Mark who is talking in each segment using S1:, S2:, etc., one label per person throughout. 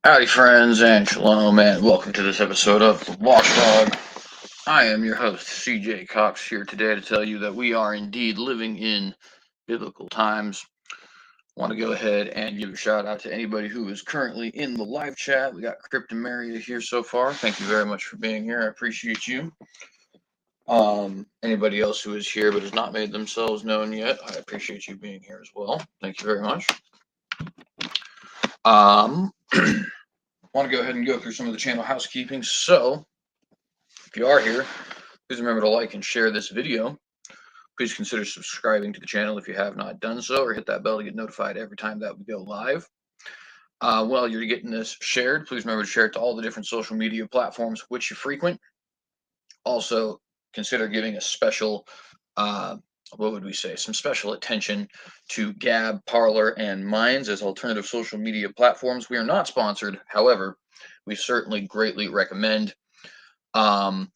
S1: Howdy, friends, and shalom, and welcome to this episode of the Watchdog. I am your host, CJ Cox, here today to tell you that we are indeed living in biblical times. Want to go ahead and give a shout out to anybody who is currently in the live chat. We got Cryptomaria here so far. Thank you very much for being here. I appreciate you. Anybody else who is here but has not made themselves known yet, I appreciate you being here as well. Thank you very much. Want to go ahead and go through some of the channel housekeeping. So, if you are here, please remember to like and share this video. Please consider subscribing to the channel if you have not done so, or hit that bell to get notified every time that we go live. While you're getting this shared, please remember to share it to all the different social media platforms which you frequent. Also, consider giving a special, what would we say, some special attention to Gab, Parler, and Minds as alternative social media platforms. We are not sponsored. However, we certainly greatly recommend um,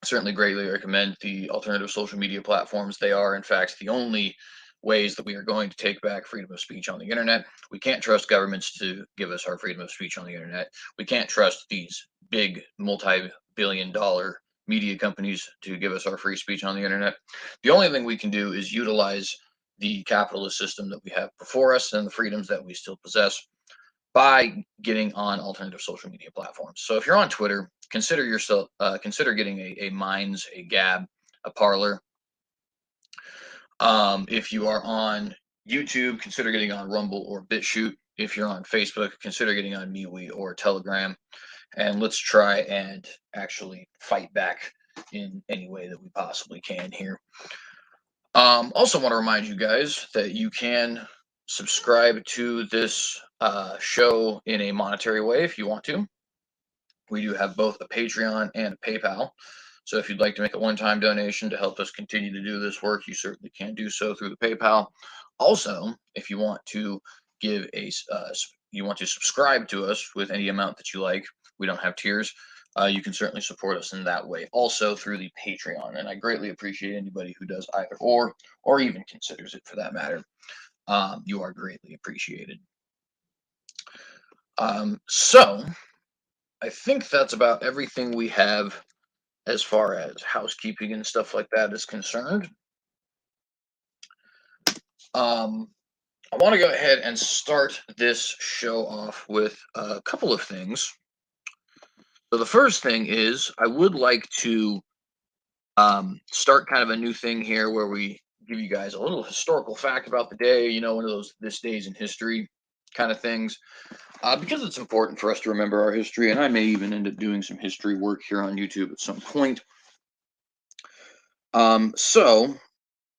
S1: the alternative social media platforms. They are, in fact, the only ways that we are going to take back freedom of speech on the internet. We can't trust governments to give us our freedom of speech on the internet. We can't trust these big multi-billion-dollar media companies to give us our free speech on the internet. The only thing we can do is utilize the capitalist system that we have before us and the freedoms that we still possess by getting on alternative social media platforms. So if you're on Twitter, consider getting a Minds, a Gab, a Parler. If you are on YouTube, consider getting on Rumble or BitChute. If you're on Facebook, consider getting on MeWe or Telegram. And let's try and actually fight back in any way that we possibly can here. Also want to remind you guys that you can subscribe to this show in a monetary way if you want to. We do have both a Patreon and a PayPal. So if you'd like to make a one-time donation to help us continue to do this work, you certainly can do so through the PayPal. Also, if you want to subscribe to us with any amount that you like, we don't have tiers. You can certainly support us in that way, also through the Patreon. And I greatly appreciate anybody who does either or even considers it for that matter. You are greatly appreciated. So I think that's about everything we have as far as housekeeping and stuff like that is concerned. I want to go ahead and start this show off with a couple of things. So the first thing is I would like to start kind of a new thing here where we give you guys a little historical fact about the day, one of those this days in history kind of things, because it's important for us to remember our history, and I may even end up doing some history work here on YouTube at some point. So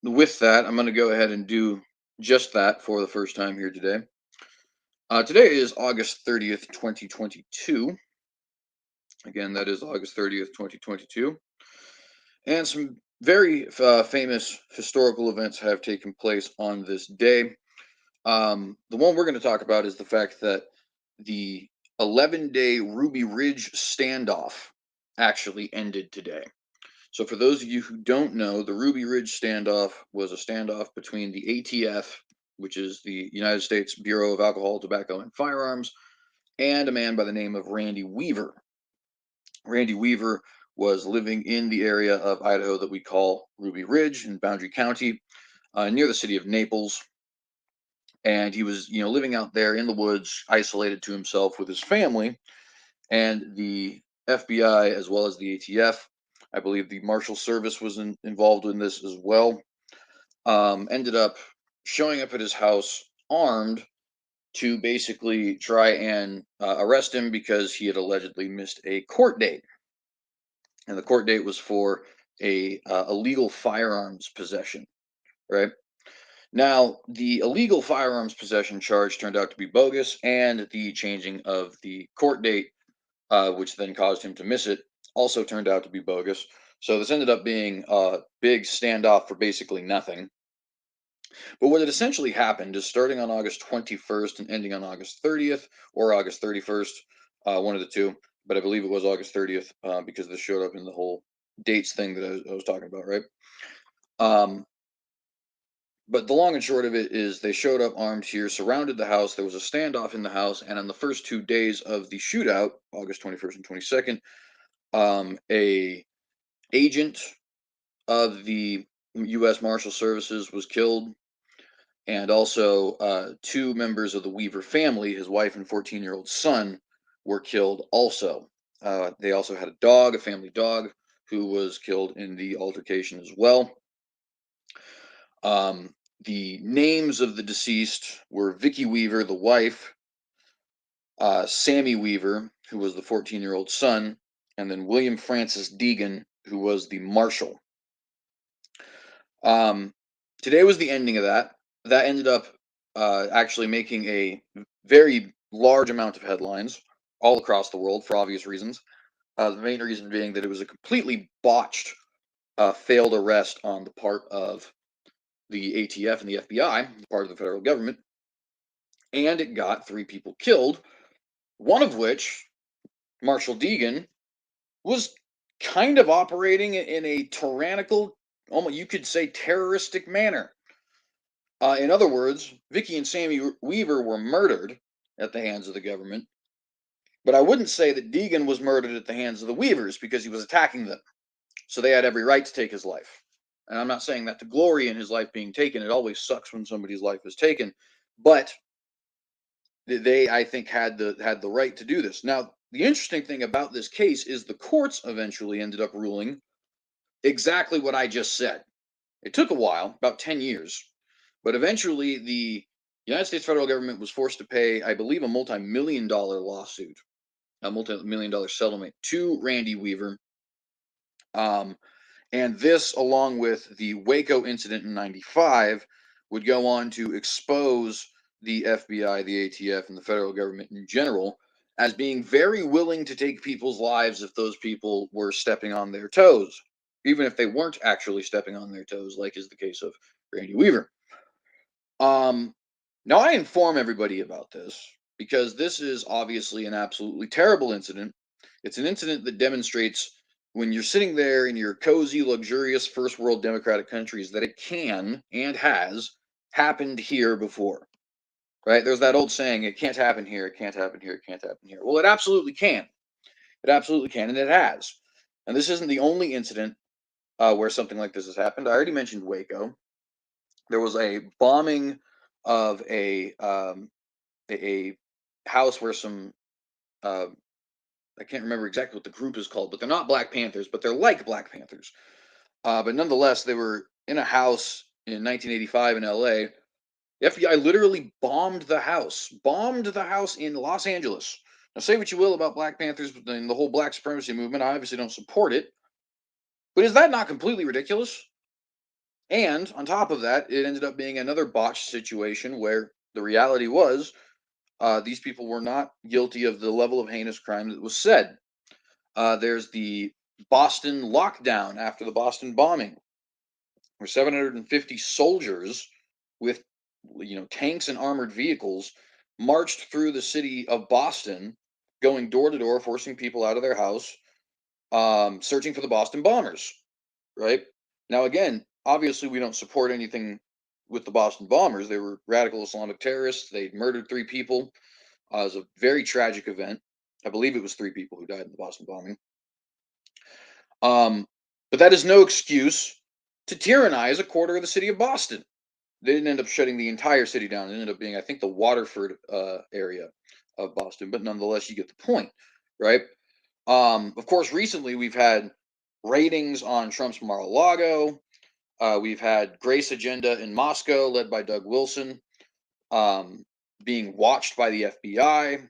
S1: with that, I'm going to go ahead and do just that for the first time here today. Today is August 30th, 2022. Again, that is August 30th, 2022. And some very famous historical events have taken place on this day. The one we're going to talk about is the fact that the 11-day Ruby Ridge standoff actually ended today. So for those of you who don't know, the Ruby Ridge standoff was a standoff between the ATF, which is the United States Bureau of Alcohol, Tobacco, and Firearms, and a man by the name of Randy Weaver. Randy Weaver was living in the area of Idaho that we call Ruby Ridge in Boundary County, near the city of Naples. And he was, living out there in the woods, isolated to himself with his family. And the FBI, as well as the ATF, I believe the Marshal Service was involved in this as well, ended up showing up at his house armed to basically try and arrest him because he had allegedly missed a court date. And the court date was for a illegal firearms possession, right? Now, the illegal firearms possession charge turned out to be bogus, and the changing of the court date, which then caused him to miss it, also turned out to be bogus. So this ended up being a big standoff for basically nothing. But what had essentially happened is starting on August 21st and ending on August 30th or August 31st, one of the two, but I believe it was August 30th because this showed up in the whole dates thing that I was talking about, right? Um, But the long and short of it is they showed up armed here, surrounded the house. There was a standoff in the house, and on the first 2 days of the shootout, August 21st and 22nd, a agent of the U.S. Marshal Services was killed, and also two members of the Weaver family, his wife and 14-year-old son, were killed also. They also had a dog, a family dog, who was killed in the altercation as well. Um, the names of the deceased were Vicky Weaver, the wife, Sammy Weaver, who was the 14-year-old son, and then William Francis Deegan, who was the marshal. Um, Today was the ending of that. That ended up actually making a very large amount of headlines all across the world for obvious reasons. The main reason being that it was a completely botched, failed arrest on the part of the ATF and the FBI, part of the federal government, and it got 3 people killed, one of which, Marshal Deegan, was kind of operating in a tyrannical, almost you could say terroristic manner. In other words, Vicky and Sammy Weaver were murdered at the hands of the government, but I wouldn't say that Deegan was murdered at the hands of the Weavers because he was attacking them. So they had every right to take his life. And I'm not saying that to glory in his life being taken. It always sucks when somebody's life is taken, but they, I think, had the right to do this. Now, the interesting thing about this case is the courts eventually ended up ruling exactly what I just said. It took a while, about 10 years, but eventually the United States federal government was forced to pay, I believe, a multi-million dollar lawsuit, a multi-million dollar settlement to Randy Weaver. Um, and this, along with the Waco incident in 95, would go on to expose the FBI, the ATF, and the federal government in general as being very willing to take people's lives if those people were stepping on their toes, even if they weren't actually stepping on their toes, like is the case of Randy Weaver. Um, Now I inform everybody about this because this is obviously an absolutely terrible incident. It's an incident that demonstrates when you're sitting there in your cozy, luxurious first world democratic countries that it can and has happened here before. Right? There's that old saying, it can't happen here, it can't happen here, it can't happen here. Well, it absolutely can. It absolutely can, and it has. And this isn't the only incident where something like this has happened. I already mentioned Waco. There was a bombing of a house where some uh, I can't remember exactly what the group is called, but they're not Black Panthers, but they're like Black Panthers. But nonetheless, they were in a house in 1985 in LA. The FBI literally bombed the house in Los Angeles. Now, say what you will about Black Panthers and the whole Black supremacy movement. I obviously don't support it, but is that not completely ridiculous? And on top of that, it ended up being another botched situation where the reality was these people were not guilty of the level of heinous crime that was said. There's the Boston lockdown after the Boston bombing, where 750 soldiers with tanks and armored vehicles marched through the city of Boston, going door to door, forcing people out of their house, searching for the Boston bombers. Right now, again, obviously, we don't support anything with the Boston bombers. They were radical Islamic terrorists. They murdered 3 people. It was a very tragic event. I believe it was 3 people who died in the Boston bombing. Um, but that is no excuse to tyrannize a quarter of the city of Boston. They didn't end up shutting the entire city down. It ended up being, I think, the Waterford area of Boston. But nonetheless, you get the point, right? Of course, recently we've had ratings on Trump's Mar-a-Lago. We've had Grace Agenda in Moscow, led by Doug Wilson, um, being watched by the FBI.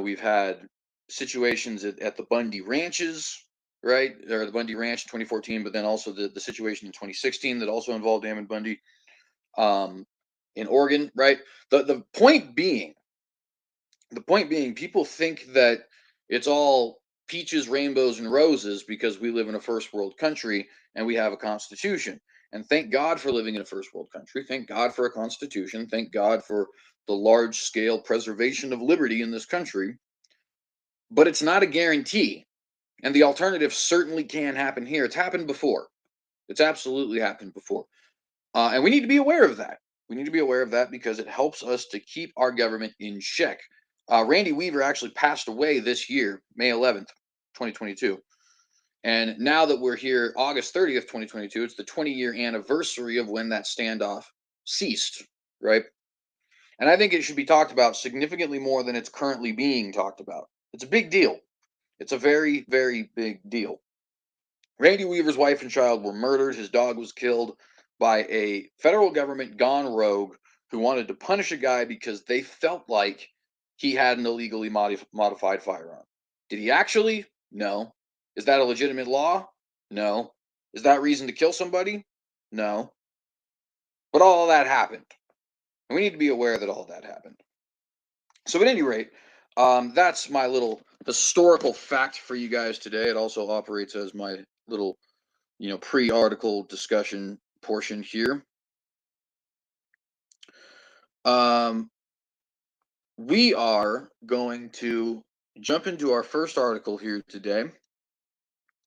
S1: We've had situations at the Bundy ranches, right? Or the Bundy Ranch in 2014, but then also the situation in 2016 that also involved Ammon Bundy um, in Oregon, right? The point being, people think that it's all peaches, rainbows, and roses because we live in a first world country and we have a constitution. And thank God for living in a first world country. Thank God for a constitution. Thank God for the large scale preservation of liberty in this country. But it's not a guarantee. And the alternative certainly can happen here. It's happened before. It's absolutely happened before. And we need to be aware of that. We need to be aware of that because it helps us to keep our government in check. Randy Weaver actually passed away this year, May 11th, 2022. And now that we're here, August 30th, 2022, it's the 20-year anniversary of when that standoff ceased, right? And I think it should be talked about significantly more than it's currently being talked about. It's a big deal. It's a very, very big deal. Randy Weaver's wife and child were murdered. His dog was killed by a federal government gone rogue who wanted to punish a guy because they felt like he had an illegally modified firearm. Did he actually? No. Is that a legitimate law? No. Is that reason to kill somebody? No. But all of that happened. And we need to be aware that all of that happened. So, at any rate, that's my little historical fact for you guys today. It also operates as my little pre-article discussion portion here. Um, we are going to jump into our first article here today,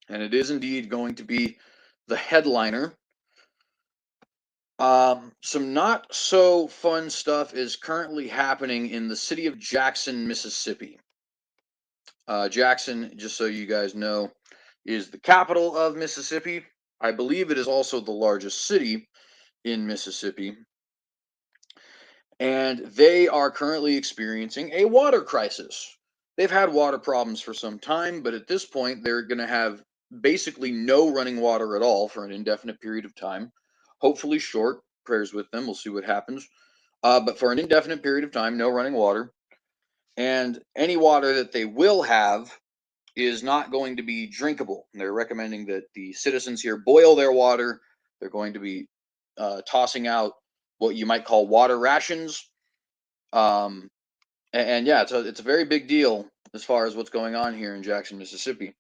S1: and it is indeed going to be the headliner. Some not so fun stuff is currently happening in the city of Jackson, Mississippi. Jackson, just so you guys know, is the capital of Mississippi. I believe it is also the largest city in Mississippi. And they are currently experiencing a water crisis. They've had water problems for some time, but at this point, they're going to have basically no running water at all for an indefinite period of time. Hopefully, short. Prayers with them. We'll see what happens. But for an indefinite period of time, no running water. And any water that they will have is not going to be drinkable. They're recommending that the citizens here boil their water. They're going to be tossing out what you might call water rations. Um, and yeah, it's a very big deal as far as what's going on here in Jackson, Mississippi.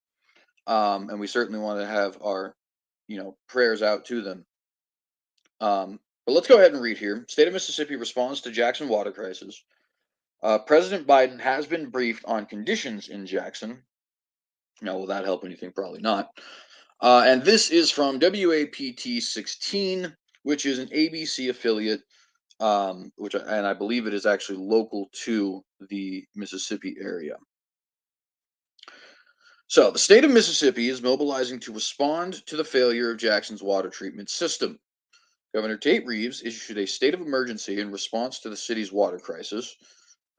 S1: And we certainly want to have our, prayers out to them. But let's go ahead and read here. State of Mississippi responds to Jackson water crisis. President Biden has been briefed on conditions in Jackson. Now, will that help anything? Probably not. And this is from WAPT 16, which is an ABC affiliate, and I believe it is actually local to the Mississippi area. So, the state of Mississippi is mobilizing to respond to the failure of Jackson's water treatment system. Governor Tate Reeves issued a state of emergency in response to the city's water crisis.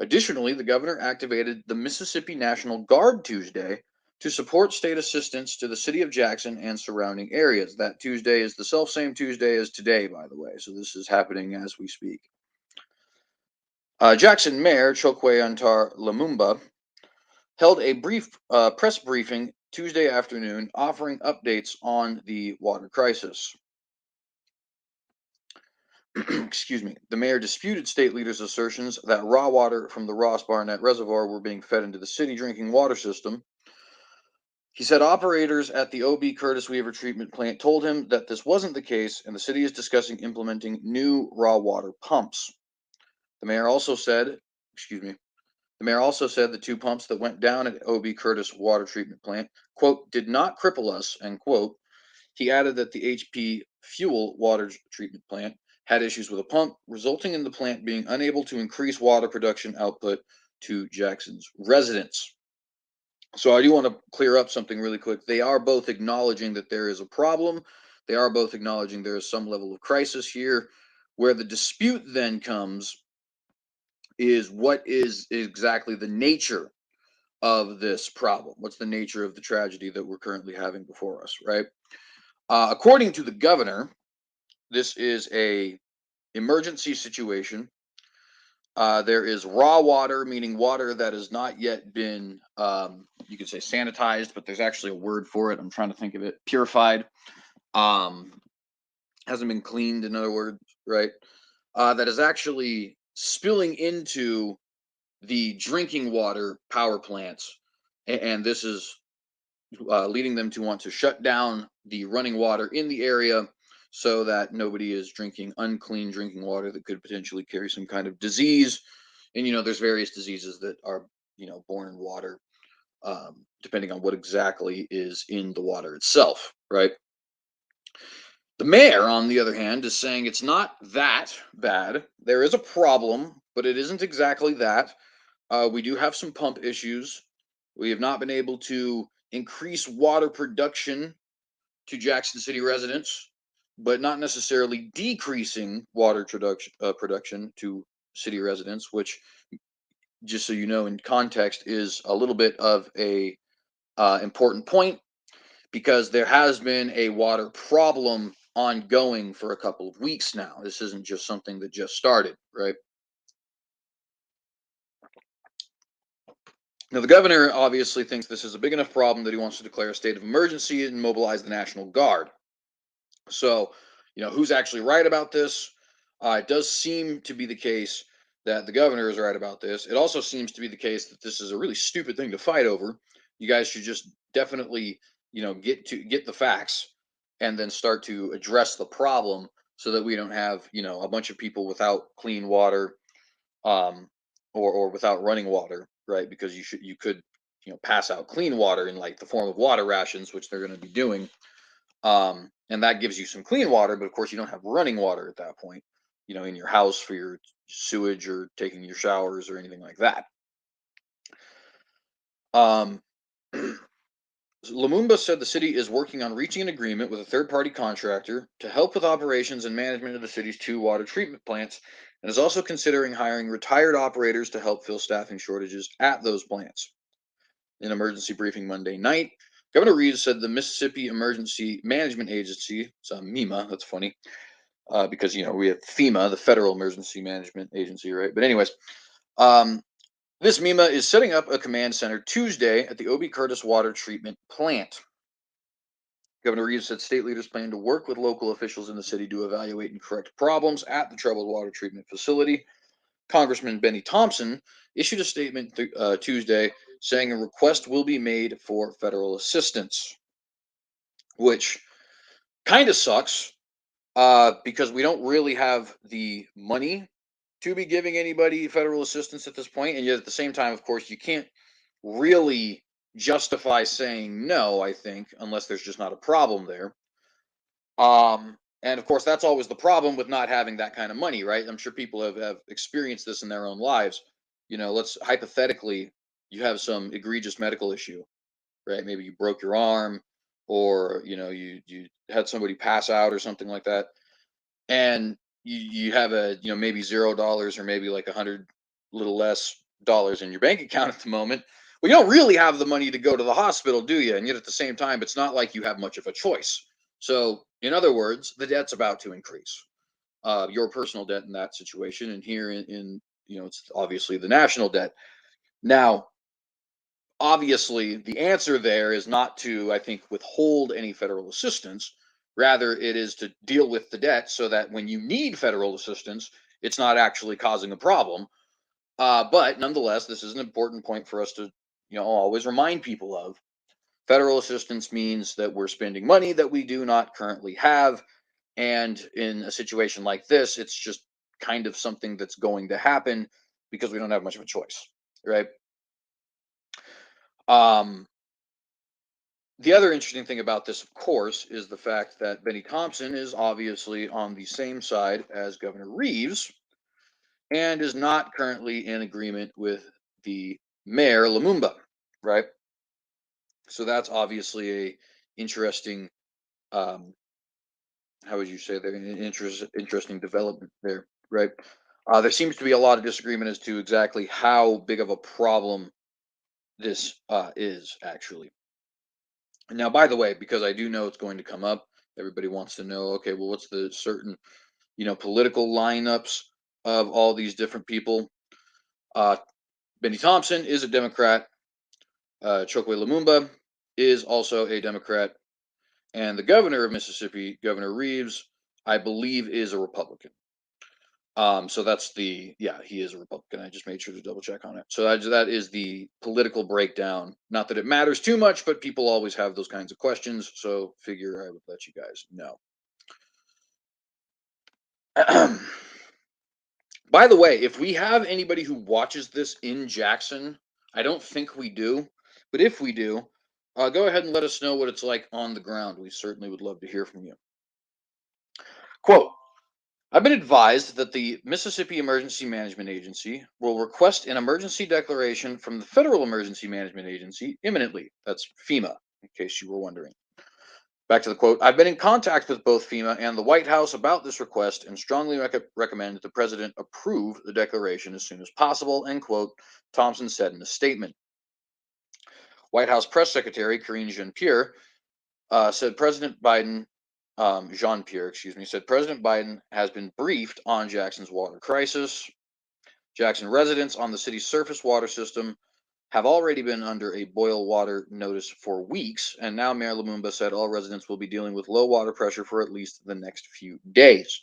S1: Additionally, the governor activated the Mississippi National Guard Tuesday to support state assistance to the city of Jackson and surrounding areas. That Tuesday is the self-same Tuesday as today, by the way, so this is happening as we speak. Jackson Mayor Chokwe Antar Lumumba held a brief press briefing Tuesday afternoon offering updates on the water crisis. Excuse me. The mayor disputed state leaders' assertions that raw water from the Ross Barnett Reservoir were being fed into the city drinking water system. He said operators at the O.B. Curtis Weaver treatment plant told him that this wasn't the case, and the city is discussing implementing new raw water pumps. The mayor also said, the two pumps that went down at O.B. Curtis water treatment plant, quote, did not cripple us, end quote. He added that the HP Fuel water treatment plant had issues with a pump, resulting in the plant being unable to increase water production output to Jackson's residents. So I do want to clear up something really quick. They are both acknowledging that there is a problem. They are both acknowledging there is some level of crisis here. Where the dispute then comes is what is exactly the nature of this problem? What's the nature of the tragedy that we're currently having before us, right? According to the governor, this is a emergency situation. There is raw water, meaning water that has not yet been, you could say sanitized, but there's actually a word for it. I'm trying to think of it. Purified. Hasn't been cleaned, in other words, right? That is actually spilling into the drinking water power plants. And this is leading them to want to shut down the running water in the area so that nobody is drinking unclean drinking water that could potentially carry some kind of disease. And, there's various diseases that are, born in water, depending on what exactly is in the water itself, right? The mayor, on the other hand, is saying it's not that bad. There is a problem, but it isn't exactly that. We do have some pump issues. We have not been able to increase water production to Jackson City residents, but not necessarily decreasing water production to city residents, which, just so you know, in context, is a little bit of a important point because there has been a water problem ongoing for a couple of weeks now. This isn't just something that just started, right? Now, the governor obviously thinks this is a big enough problem that he wants to declare a state of emergency and mobilize the National Guard. So, who's actually right about this? It does seem to be the case that the governor is right about this. It also seems to be the case that this is a really stupid thing to fight over. You guys should just definitely, get the facts and then start to address the problem so that we don't have, a bunch of people without clean water, um, or without running water, right? Because you could, pass out clean water in like the form of water rations, which they're going to be doing, and that gives you some clean water, but of course you don't have running water at that point, in your house for your sewage or taking your showers or anything like that. um, Lumumba said the city is working on reaching an agreement with a third-party contractor to help with operations and management of the city's two water treatment plants, and is also considering hiring retired operators to help fill staffing shortages at those plants. In an emergency briefing Monday night, Governor Reeves said the Mississippi Emergency Management Agency, it's MEMA, that's funny, because we have FEMA, the Federal Emergency Management Agency, right? But anyways, um, this MEMA is setting up a command center Tuesday at the O.B. Curtis Water Treatment Plant. Governor Reeves said state leaders plan to work with local officials in the city to evaluate and correct problems at the troubled water treatment facility. Congressman Benny Thompson issued a statement Tuesday saying a request will be made for federal assistance, which kind of sucks because we don't really have the money to be giving anybody federal assistance at this point. And yet, at the same time, of course, you can't really justify saying no, I think, unless there's just not a problem there. And of course, that's always the problem with not having that kind of money, right? I'm sure people have experienced this in their own lives. Let's hypothetically, you have some egregious medical issue, right? Maybe you broke your arm, or you had somebody pass out or something like that, and you have a maybe $0 or maybe like 100 little less dollars in your bank account at the moment. Well, you don't really have the money to go to the hospital, do you? And yet at the same time, it's not like you have much of a choice. So in other words, the debt's about to increase, your personal debt in that situation, and here in it's obviously the national debt. Now, obviously the answer there is not to, I think, withhold any federal assistance. Rather, it is to deal with the debt so that when you need federal assistance, it's not actually causing a problem. But nonetheless, this is an important point for us to always remind people of. Federal assistance means that we're spending money that we do not currently have, and in a situation like this, it's just kind of something that's going to happen because we don't have much of a choice, right? um The other interesting thing about this, of course, is the fact that Benny Thompson is obviously on the same side as Governor Reeves and is not currently in agreement with the mayor Lumumba, right? So that's obviously a interesting, um, how would you say that? An interesting development there, right? There seems to be a lot of disagreement as to exactly how big of a problem this is actually. Now, by the way, because I do know it's going to come up, everybody wants to know, okay, well, what's the certain, political lineups of all these different people? Uh, Benny Thompson is a Democrat. Chokwe Lumumba is also a Democrat. And the governor of Mississippi, Governor Reeves, I believe is a Republican. So that's yeah, he is a Republican. I just made sure to double check on it. So that is the political breakdown. Not that it matters too much, but people always have those kinds of questions. So figure I would let you guys know. By the way, if we have anybody who watches this in Jackson, I don't think we do, but if we do, go ahead and let us know what it's like on the ground. We certainly would love to hear from you. Quote, I've been advised that the Mississippi Emergency Management Agency will request an emergency declaration from the Federal Emergency Management Agency imminently. That's FEMA, in case you were wondering. Back to the quote. I've been in contact with both FEMA and the White House about this request and strongly recommend that the president approve the declaration as soon as possible, end quote, Thompson said in a statement. White House Press Secretary Karine Jean-Pierre said President Biden, Jean-Pierre, excuse me, said President Biden has been briefed on Jackson's water crisis. Jackson residents on the city's surface water system have already been under a boil water notice for weeks, and now Mayor Lumumba said all residents will be dealing with low water pressure for at least the next few days.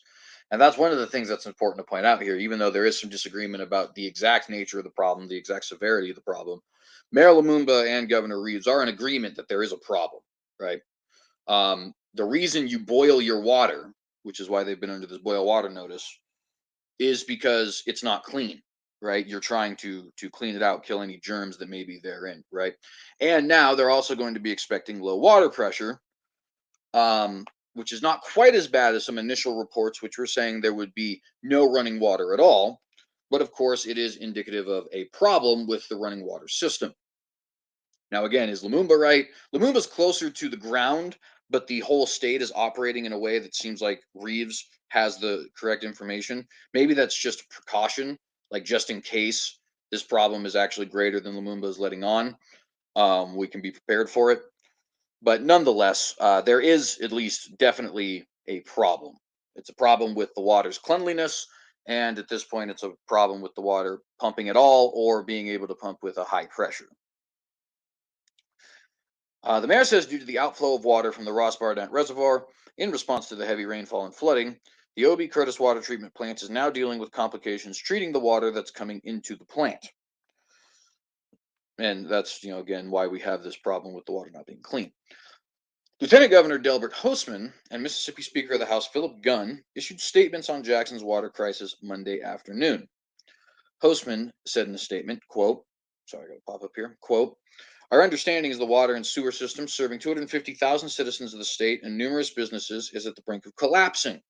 S1: And that's one of the things that's important to point out here, even though there is some disagreement about the exact nature of the problem, the exact severity of the problem. Mayor Lumumba and Governor Reeves are in agreement that there is a problem, right? The reason you boil your water, which is why they've been under this boil water notice, is because it's not clean, right? You're trying to clean it out, kill any germs that may be therein, right? And now they're also going to be expecting low water pressure, which is not quite as bad as some initial reports, which were saying there would be no running water at all. But of course, it is indicative of a problem with the running water system. Now, again, is Lumumba right? Lumumba's closer to the ground, but the whole state is operating in a way that seems like Reeves has the correct information. Maybe that's just a precaution, like just in case this problem is actually greater than Lumumba is letting on. We can be prepared for it. But nonetheless, there is at least definitely a problem. It's a problem with the water's cleanliness. And at this point, it's a problem with the water pumping at all or being able to pump with a high pressure. The mayor says due to the outflow of water from the Ross Barnett Reservoir in response to the heavy rainfall and flooding, the O.B. Curtis Water Treatment Plant is now dealing with complications treating the water that's coming into the plant. And that's, again, why we have this problem with the water not being clean. Lieutenant Governor Delbert Hosemann and Mississippi Speaker of the House Philip Gunn issued statements on Jackson's water crisis Monday afternoon. Hosemann said in a statement, quote, sorry, I got to pop up here, quote, our understanding is the water and sewer system serving 250,000 citizens of the state and numerous businesses is at the brink of collapsing.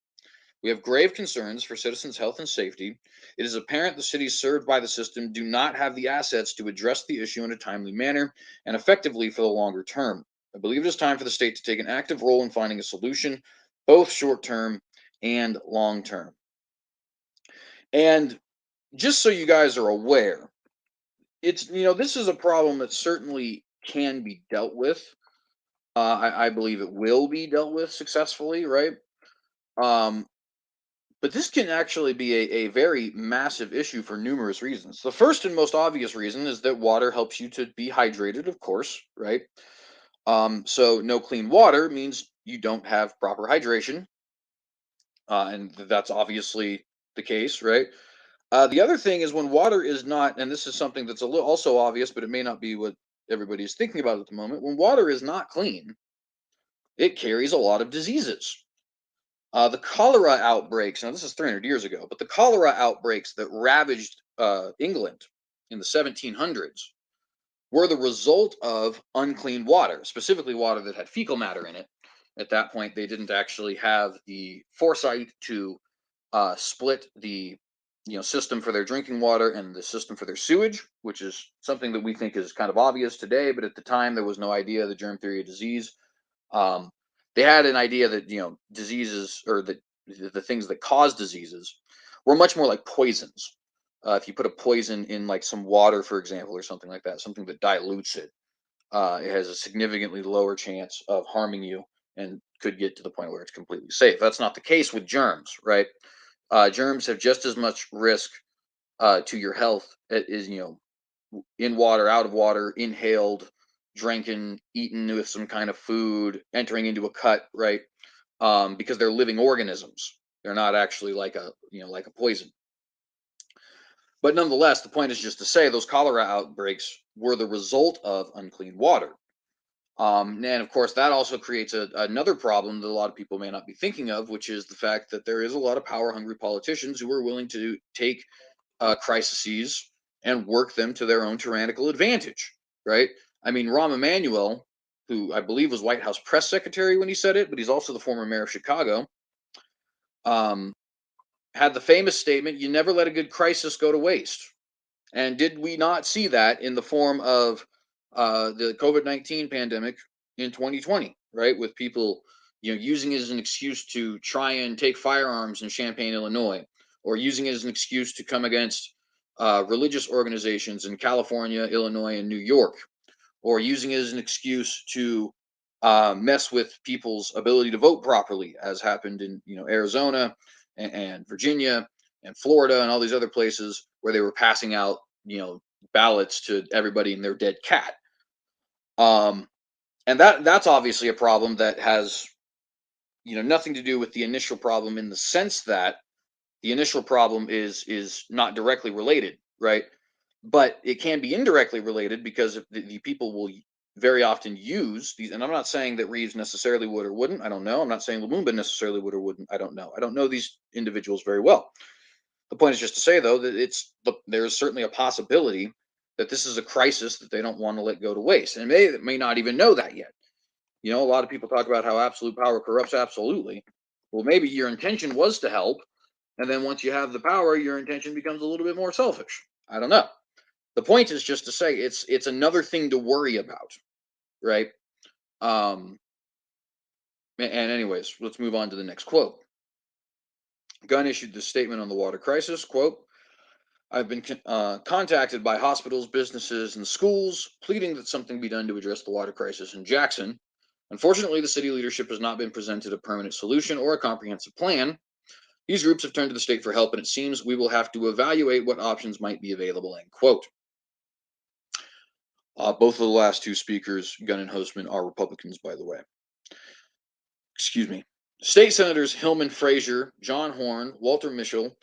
S1: We have grave concerns for citizens' health and safety. It is apparent the cities served by the system do not have the assets to address the issue in a timely manner and effectively for the longer term. I believe it is time for the state to take an active role in finding a solution, both short term and long term. And just so you guys are aware, it's this is a problem that certainly can be dealt with. I believe it will be dealt with successfully, right? Um, but this can actually be a very massive issue for numerous reasons. The first and most obvious reason is that water helps you to be hydrated, of course, right? So no clean water means you don't have proper hydration, and that's obviously the case, right? The other thing is when water is not, and this is something that's a little also obvious, but it may not be what everybody's thinking about at the moment. When water is not clean, it carries a lot of diseases. The cholera outbreaks, now this is 300 years ago, but the cholera outbreaks that ravaged England in the 1700s were the result of unclean water, specifically water that had fecal matter in it. At that point, they didn't actually have the foresight to split the system for their drinking water and the system for their sewage, which is something that we think is kind of obvious today, but at the time there was no idea of the germ theory of disease. Um, they had an idea that diseases or that the things that cause diseases were much more like poisons. If you put a poison in like some water, for example, or something like that, something that dilutes it, it has a significantly lower chance of harming you and could get to the point where it's completely safe. That's not the case with germs, right? Germs have just as much risk to your health as in water, out of water, inhaled, drinking, eaten with some kind of food, entering into a cut, right? Because they're living organisms. They're not actually like a poison. But nonetheless, the point is just to say those cholera outbreaks were the result of unclean water. And of course, that also creates another problem that a lot of people may not be thinking of, which is the fact that there is a lot of power hungry politicians who are willing to take crises and work them to their own tyrannical advantage, right? I mean, Rahm Emanuel, who I believe was White House press secretary when he said it, but he's also the former mayor of Chicago. um, had the famous statement, "You never let a good crisis go to waste." And did we not see that in the form of the COVID-19 pandemic in 2020, right? With people, using it as an excuse to try and take firearms in Champaign, Illinois, or using it as an excuse to come against religious organizations in California, Illinois, and New York, or using it as an excuse to mess with people's ability to vote properly, as happened in Arizona and Virginia and Florida and all these other places where they were passing out ballots to everybody and their dead cat. Um, and that's obviously a problem that has nothing to do with the initial problem, in the sense that the initial problem is not directly related, right? But it can be indirectly related, because if the people will very often use these. And I'm not saying that Reeves necessarily would or wouldn't. I don't know. I'm not saying Lumumba necessarily would or wouldn't. I don't know. I don't know these individuals very well. The point is just to say, though, that there is certainly a possibility that this is a crisis that they don't want to let go to waste, and they may not even know that yet. A lot of people talk about how absolute power corrupts. Absolutely. Well, maybe your intention was to help, and then once you have the power, your intention becomes a little bit more selfish. I don't know. The point is just to say it's another thing to worry about, right? Um, and anyways, let's move on to the next quote. Gunn issued this statement on the water crisis. Quote, "I've been contacted by hospitals, businesses, and schools pleading that something be done to address the water crisis in Jackson. Unfortunately, the city leadership has not been presented a permanent solution or a comprehensive plan. These groups have turned to the state for help, and it seems we will have to evaluate what options might be available." End quote. Both of the last two speakers, Gunn and Hostman, are Republicans, by the way. Excuse me. State Senators Hillman Frazier, John Horn, Walter Mitchell,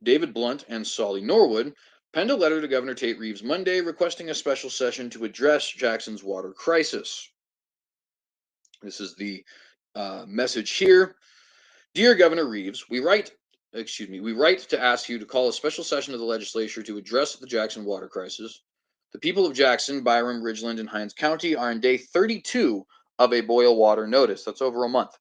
S1: David Blunt, and Solly Norwood penned a letter to Governor Tate Reeves Monday requesting a special session to address Jackson's water crisis. This is the message here. "Dear Governor Reeves, we write to ask you to call a special session of the legislature to address the Jackson water crisis. The people of Jackson, Byram, Ridgeland, and Hinds County are on day 32 of a boil water notice." That's over a month.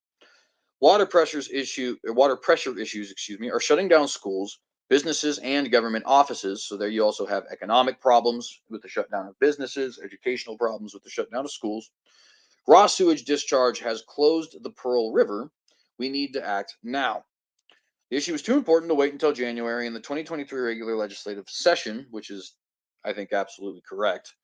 S1: Water pressure issues, are shutting down schools, businesses, and government offices. So there you also have economic problems with the shutdown of businesses, educational problems with the shutdown of schools. Raw sewage discharge has closed the Pearl River. We need to act now. The issue is too important to wait until January in the 2023 regular legislative session, which is, I think, absolutely correct.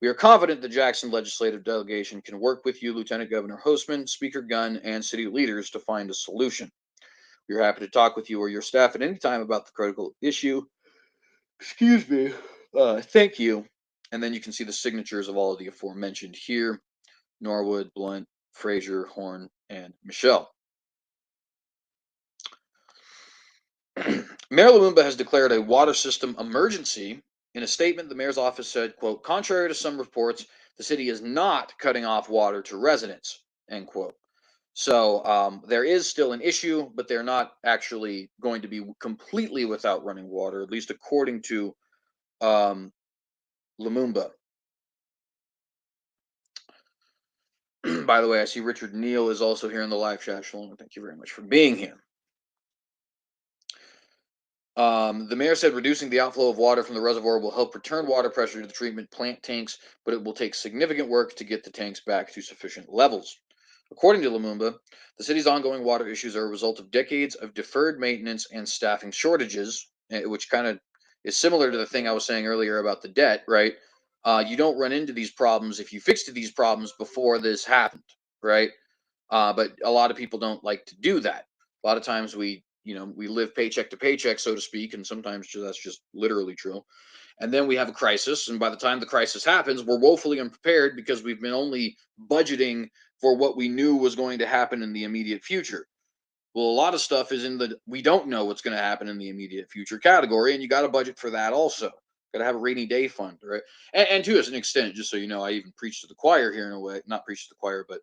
S1: We are confident the Jackson legislative delegation can work with you, Lieutenant Governor Hostman, Speaker Gunn, and city leaders to find a solution. We are happy to talk with you or your staff at any time about the critical issue. Excuse me. Thank you. And then you can see the signatures of all of the aforementioned here: Norwood, Blunt, Frazier, Horn, and Michelle. Mayor Lumumba has declared a water system emergency. In a statement, the mayor's office said, quote, "Contrary to some reports, the city is not cutting off water to residents," end quote. So there is still an issue, but they're not actually going to be completely without running water, at least according to um, Lumumba. By the way, I see Richard Neal is also here in the live chat. Shalom, thank you very much for being here. The mayor said reducing the outflow of water from the reservoir will help return water pressure to the treatment plant tanks, but it will take significant work to get the tanks back to sufficient levels. According to Lumumba, the city's ongoing water issues are a result of decades of deferred maintenance and staffing shortages, which kind of is similar to the thing I was saying earlier about the debt, right? You don't run into these problems if you fixed these problems before this happened, right? But a lot of people don't like to do that. A lot of times we live paycheck to paycheck, so to speak, and sometimes that's just literally true. And then we have a crisis, and by the time the crisis happens, we're woefully unprepared because we've been only budgeting for what we knew was going to happen in the immediate future. Well, a lot of stuff is in the we don't know what's going to happen in the immediate future category, and you got to budget for that also. Got to have a rainy day fund, right? And to an extent, just so you know, I even preach to the choir here in a way, not preach to the choir, but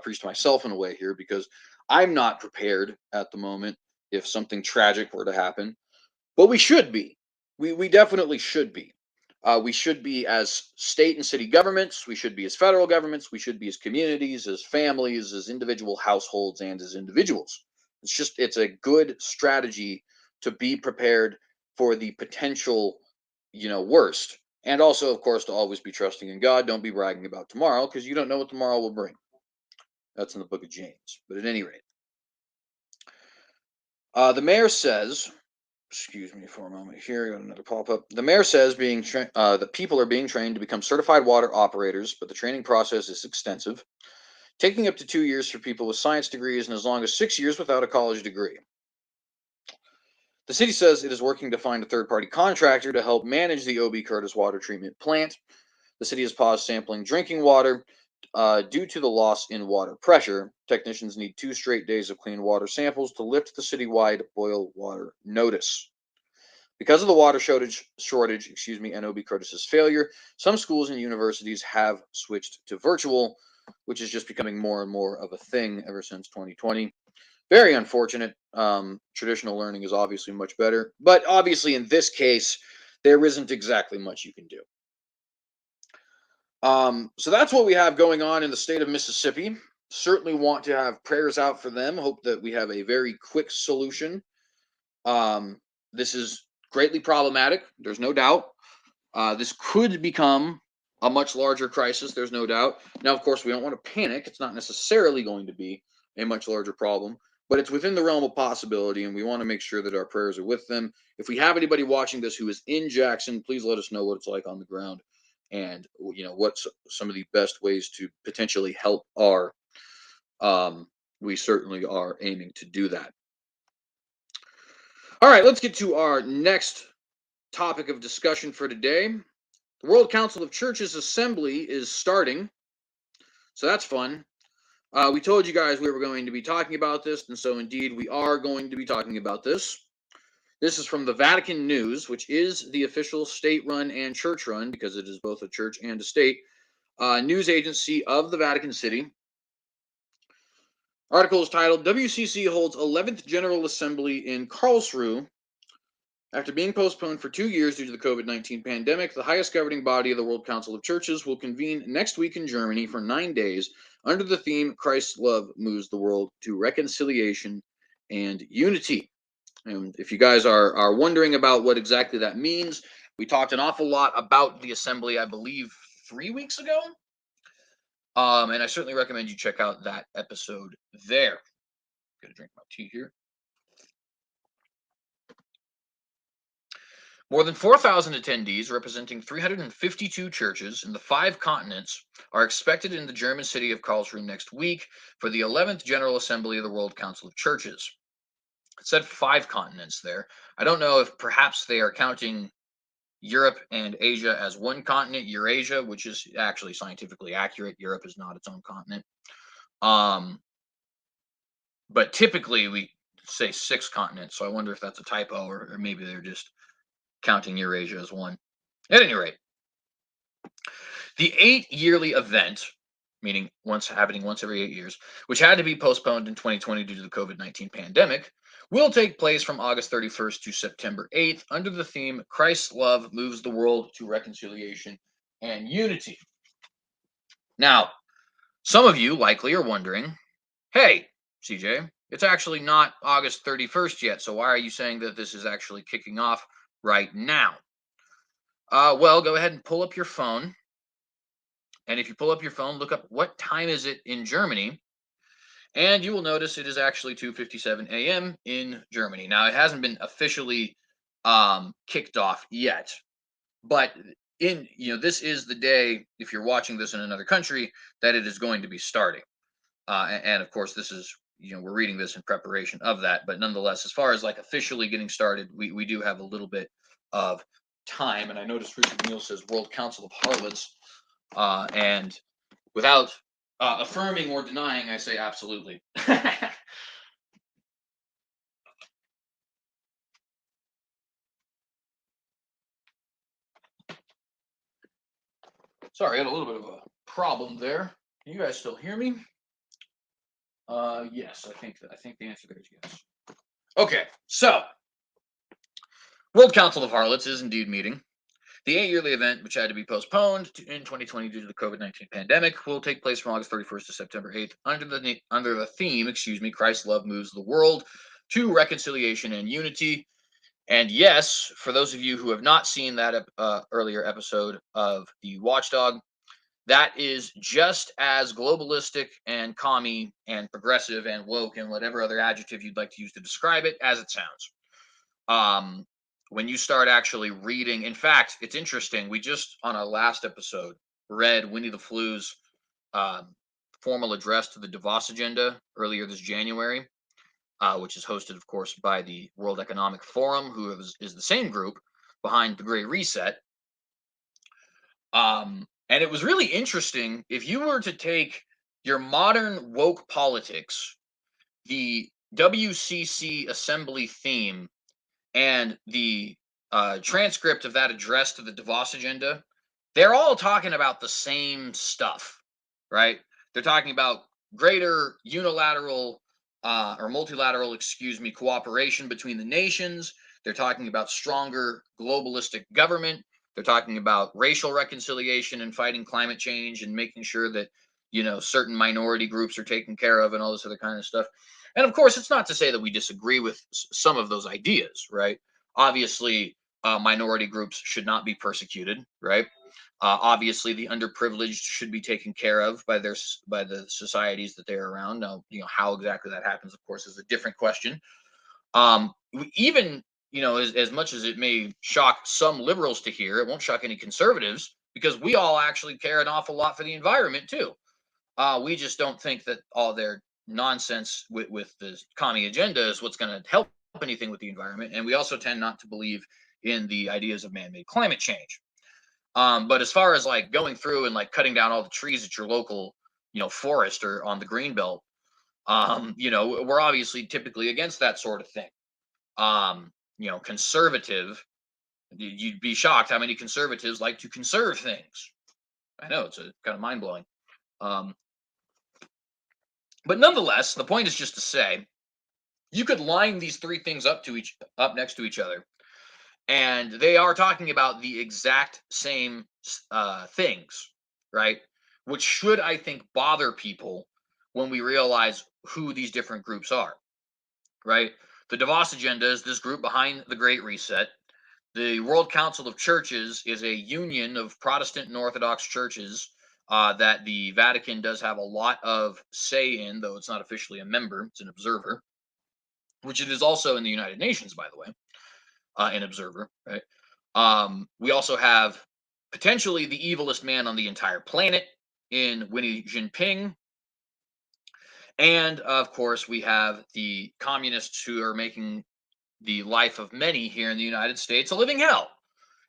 S1: preach to myself in a way here, because I'm not prepared at the moment if something tragic were to happen, but we should be. We definitely should be. We should be as state and city governments. We should be as federal governments. We should be as communities, as families, as individual households, and as individuals. It's a good strategy to be prepared for the potential, worst. And also, of course, to always be trusting in God. Don't be bragging about tomorrow because you don't know what tomorrow will bring. That's in the book of James. But at any rate, the mayor says, excuse me for a moment here, I got another pop up. The mayor says that people are being trained to become certified water operators, but the training process is extensive, taking up to 2 years for people with science degrees and as long as 6 years without a college degree. The city says it is working to find a third-party contractor to help manage the O.B. Curtis water treatment plant. The city has paused sampling drinking water due to the loss in water pressure. Technicians need 2 straight days of clean water samples to lift the citywide boil water notice. Because of the water shortage, and O.B. Curtis's failure, some schools and universities have switched to virtual, which is just becoming more and more of a thing ever since 2020. Very unfortunate. Traditional learning is obviously much better, but obviously in this case, there isn't exactly much you can do. So that's what we have going on in the state of Mississippi. Certainly want to have prayers out for them. Hope that we have a very quick solution. This is greatly problematic. There's no doubt. This could become a much larger crisis. There's no doubt. Now, of course, we don't want to panic. It's not necessarily going to be a much larger problem, but it's within the realm of possibility, and we want to make sure that our prayers are with them. If we have anybody watching this who is in Jackson, please let us know what it's like on the ground, and what some of the best ways to potentially help are. We certainly are aiming to do that. All right, let's get to our next topic of discussion for today. The World Council of Churches Assembly is starting, so that's fun. We told you guys we were going to be talking about this, and so indeed we are going to be talking about this. This is from the Vatican News, which is the official state-run and church-run, because it is both a church and a state, news agency of the Vatican City. Article is titled, WCC holds 11th General Assembly in Karlsruhe. After being postponed for 2 years due to the COVID-19 pandemic, the highest governing body of the World Council of Churches will convene next week in Germany for 9 days under the theme Christ's love moves the world to reconciliation and unity. And if you guys are wondering about what exactly that means, we talked an awful lot about the assembly, I believe, 3 weeks ago. And I certainly recommend you check out that episode there. Gonna drink my tea here. More than 4,000 attendees representing 352 churches in the 5 continents are expected in the German city of Karlsruhe next week for the 11th General Assembly of the World Council of Churches. It said 5 continents there. I don't know if perhaps they are counting Europe and Asia as one continent, Eurasia, which is actually scientifically accurate. Europe is not its own continent. But typically we say 6 continents, so I wonder if that's a typo or maybe they're just counting Eurasia as one. At any rate, the 8-yearly event, meaning happening once every 8 years, which had to be postponed in 2020 due to the COVID-19 pandemic, will take place from August 31st to September 8th under the theme Christ's love moves the world to reconciliation and unity. Now, some of you likely are wondering, hey, CJ, it's actually not August 31st yet, so why are you saying that this is actually kicking off right now? Well, go ahead and pull up your phone. And if you pull up your phone, look up what time is it in Germany, and you will notice it is actually 2:57 a.m. in Germany. Now, it hasn't been officially kicked off yet, but this is the day, if you're watching this in another country, that it is going to be starting. And of course, this is, we're reading this in preparation of that, but nonetheless, as far as like officially getting started, we do have a little bit of time. And I noticed Richard Neal says World Council of Harlots, and without affirming or denying, I say absolutely. Sorry, I had a little bit of a problem there. Can you guys still hear me? Yes, I think the answer there is yes. Okay, so World Council of Harlots is indeed meeting. The 8-yearly event, which had to be postponed in 2020 due to the COVID-19 pandemic, will take place from August 31st to September 8th under the theme, Christ's love moves the world to reconciliation and unity. And yes, for those of you who have not seen that earlier episode of the Watchdog, that is just as globalistic and commie and progressive and woke and whatever other adjective you'd like to use to describe it as it sounds. Um, when you start actually reading, in fact, it's interesting. We just on our last episode read Winnie the Flu's um, formal address to the Davos Agenda earlier this January, which is hosted, of course, by the World Economic Forum, who is the same group behind the Great Reset. And it was really interesting. If you were to take your modern woke politics, the WCC assembly theme, and the transcript of that address to the Davos Agenda, they're all talking about the same stuff, right? They're talking about greater unilateral or multilateral, cooperation between the nations. They're talking about stronger globalistic government. They're talking about racial reconciliation and fighting climate change and making sure that, certain minority groups are taken care of and all this other kind of stuff. And of course, it's not to say that we disagree with some of those ideas, right? Obviously, minority groups should not be persecuted, right? Obviously, the underprivileged should be taken care of by the societies that they're around. Now, how exactly that happens, of course, is a different question. Even as much as it may shock some liberals to hear, it won't shock any conservatives because we all actually care an awful lot for the environment too. We just don't think that all their nonsense with the commie agenda is what's going to help anything with the environment. And we also tend not to believe in the ideas of man-made climate change. But as far as like going through and like cutting down all the trees at your local, forest or on the green belt, we're obviously typically against that sort of thing. Conservative, you'd be shocked how many conservatives like to conserve things. I know it's a kind of mind blowing. But nonetheless, the point is just to say you could line these three things up next to each other, and they are talking about the exact same things, right? Which should, I think, bother people when we realize who these different groups are, right? The Davos Agenda is this group behind the Great Reset. The World Council of Churches is a union of Protestant and Orthodox churches that the Vatican does have a lot of say in, though it's not officially a member, it's an observer, which it is also in the United Nations, by the way, an observer, right? We also have potentially the evilest man on the entire planet in Winnie Jinping. And of course, we have the communists who are making the life of many here in the United States a living hell.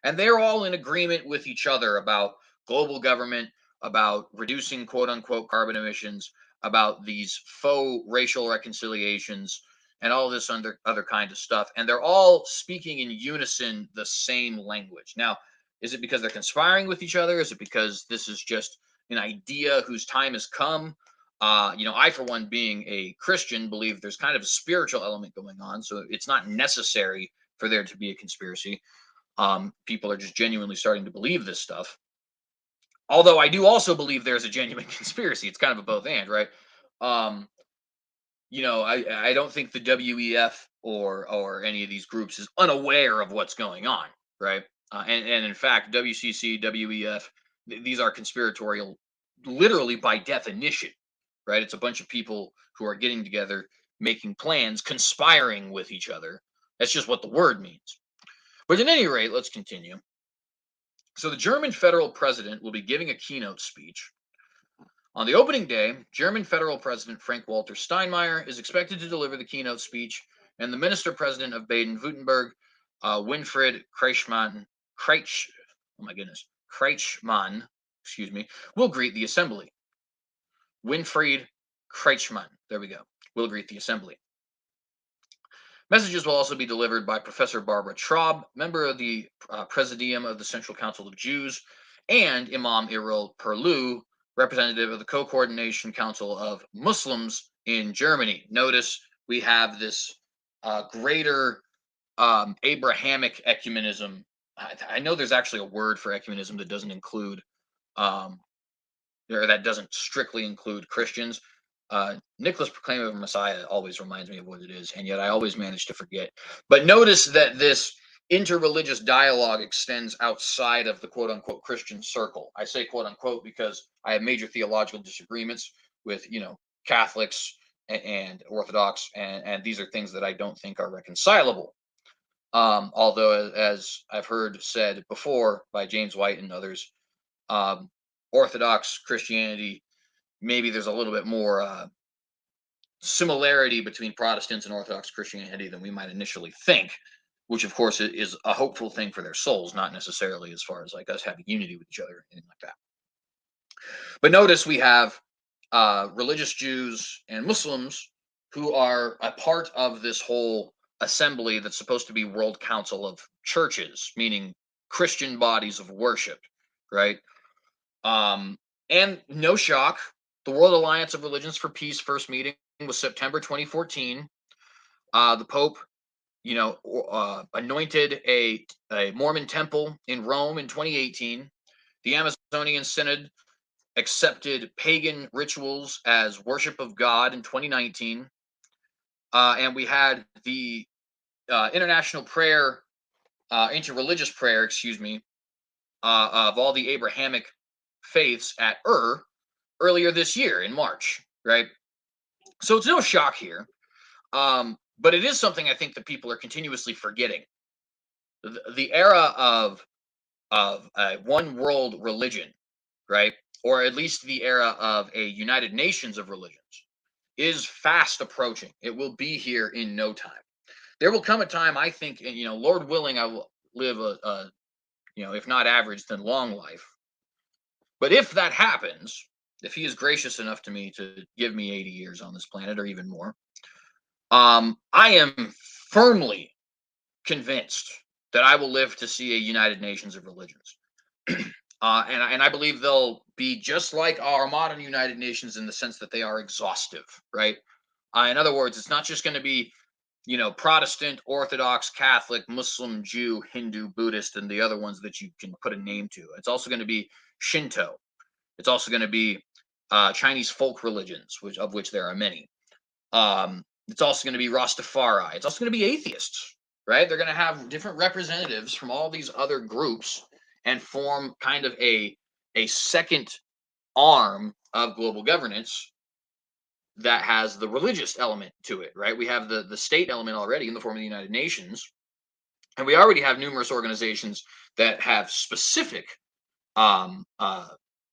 S1: And they're all in agreement with each other about global government, about reducing quote unquote carbon emissions, about these faux racial reconciliations, and all this other kind of stuff. And they're all speaking in unison the same language. Now, is it because they're conspiring with each other? Is it because this is just an idea whose time has come? I, for one, being a Christian, believe there's kind of a spiritual element going on. So it's not necessary for there to be a conspiracy. People are just genuinely starting to believe this stuff. Although I do also believe there's a genuine conspiracy. It's kind of a both and, right? I don't think the WEF or any of these groups is unaware of what's going on, right? And in fact, WCC, WEF, these are conspiratorial, literally by definition, right? It's a bunch of people who are getting together, making plans, conspiring with each other. That's just what the word means. But at any rate, let's continue. So the German federal president will be giving a keynote speech. On the opening day, German federal president Frank-Walter Steinmeier is expected to deliver the keynote speech, and the minister president of Baden-Württemberg, Winfried Kretschmann, will greet the assembly. Winfried Kretschmann, there we go, will greet the assembly. Messages will also be delivered by Professor Barbara Traub, member of the Presidium of the Central Council of Jews, and Imam Errol Perlou, representative of the Co-Coordination Council of Muslims in Germany. Notice we have this greater Abrahamic ecumenism I know there's actually a word for ecumenism that doesn't include um, or that doesn't strictly include Christians. Nicholas Proclaimer of Messiah always reminds me of what it is, and yet I always manage to forget. But notice that this interreligious dialogue extends outside of the quote unquote Christian circle. I say quote unquote because I have major theological disagreements with, Catholics and Orthodox, and these are things that I don't think are reconcilable. Although, as I've heard said before by James White and others, um, Orthodox Christianity, maybe there's a little bit more similarity between Protestants and Orthodox Christianity than we might initially think, which of course is a hopeful thing for their souls, not necessarily as far as like us having unity with each other or anything like that. But notice we have religious Jews and Muslims who are a part of this whole assembly that's supposed to be World Council of Churches, meaning Christian bodies of worship, right? Um, and no shock, the World Alliance of Religions for Peace first meeting was September 2014. The Pope, anointed a Mormon temple in Rome in 2018. The Amazonian Synod accepted pagan rituals as worship of God in 2019. And we had the international prayer, interreligious prayer, excuse me, of all the Abrahamic faiths at earlier this year in March, right? So it's no shock here. But it is something I think that people are continuously forgetting. The era of a one world religion, right? Or at least the era of a United Nations of religions is fast approaching. It will be here in no time. There will come a time, I think, and Lord willing, I will live if not average, then long life. But if that happens, if he is gracious enough to me to give me 80 years on this planet or even more, I am firmly convinced that I will live to see a United Nations of religions. And I believe they'll be just like our modern United Nations in the sense that they are exhaustive, right? In other words, it's not just going to be, Protestant, Orthodox, Catholic, Muslim, Jew, Hindu, Buddhist, and the other ones that you can put a name to. It's also going to be Shinto. It's also going to be Chinese folk religions, of which there are many. It's also going to be Rastafari. It's also going to be atheists, right? They're going to have different representatives from all these other groups and form kind of a second arm of global governance that has the religious element to it, right? We have the state element already in the form of the United Nations, and we already have numerous organizations that have specific um, uh,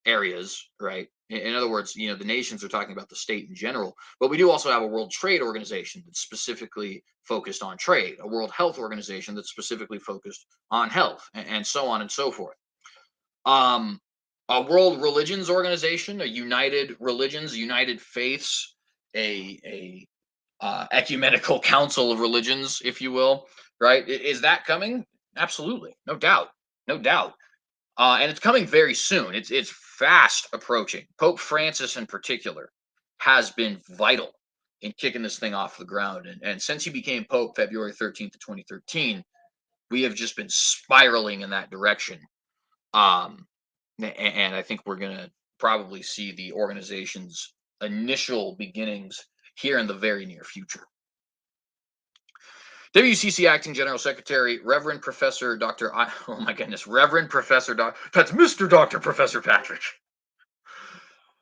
S1: areas, right? In other words, the nations are talking about the state in general, but we do also have a World Trade Organization that's specifically focused on trade, a World Health Organization that's specifically focused on health, and so on and so forth. Um, a World Religions Organization, a United Religions, United Faiths, a ecumenical council of religions, if you will, right? Is that coming? Absolutely, no doubt, no doubt. And it's coming very soon. It's fast approaching. Pope Francis, in particular, has been vital in kicking this thing off the ground. And since he became Pope February 13th of 2013, we have just been spiraling in that direction. Um, and I think we're going to probably see the organization's initial beginnings here in the very near future. WCC Acting General Secretary, Reverend Professor Dr. Oh my goodness, Reverend Professor Dr. That's Mr. Dr. Professor Patrick.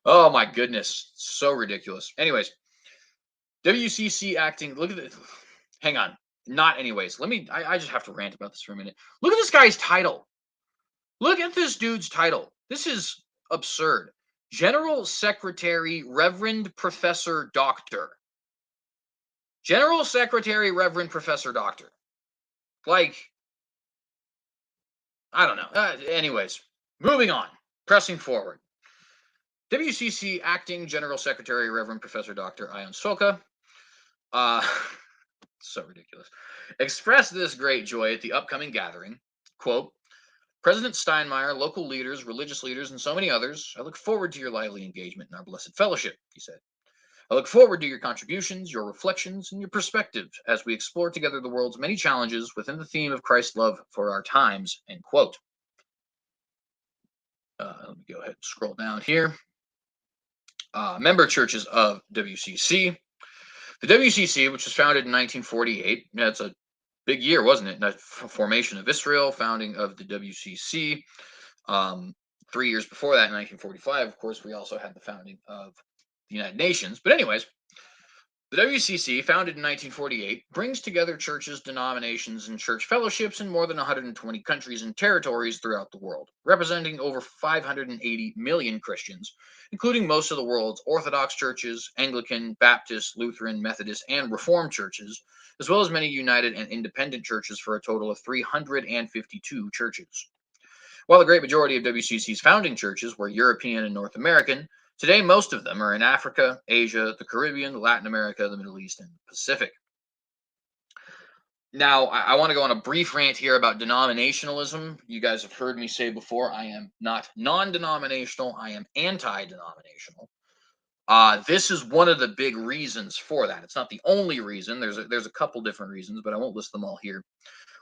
S1: Oh my goodness, so ridiculous. Anyways, WCC Acting, look at this. Hang on. Not anyways. I just have to rant about this for a minute. Look at this guy's title. Look at this dude's title. This is absurd. General Secretary, Reverend Professor Doctor. General Secretary, Reverend Professor Doctor. Like, I don't know. Anyways, moving on. Pressing forward. WCC Acting General Secretary, Reverend Professor Dr. Ion Soka. So ridiculous. Expressed this great joy at the upcoming gathering. Quote, President Steinmeier, local leaders, religious leaders, and so many others, I look forward to your lively engagement in our blessed fellowship, he said. I look forward to your contributions, your reflections, and your perspectives as we explore together the world's many challenges within the theme of Christ's love for our times. End quote. Let me go ahead and scroll down here. Member churches of WCC. The WCC, which was founded in 1948, that's a big year, wasn't it? The formation of Israel, founding of the WCC. 3 years before that, in 1945, of course, we also had the founding of the United Nations. But anyways, the WCC, founded in 1948, brings together churches, denominations, and church fellowships in more than 120 countries and territories throughout the world, representing over 580 million Christians, including most of the world's Orthodox churches, Anglican, Baptist, Lutheran, Methodist, and Reformed churches, as well as many United and Independent churches for a total of 352 churches. While the great majority of WCC's founding churches were European and North American, today most of them are in Africa, Asia, the Caribbean, Latin America, the Middle East, and the Pacific. Now, I want to go on a brief rant here about denominationalism. You guys have heard me say before, I am not non-denominational, I am anti-denominational. This is one of the big reasons for that. It's not the only reason. There's a couple different reasons, but I won't list them all here.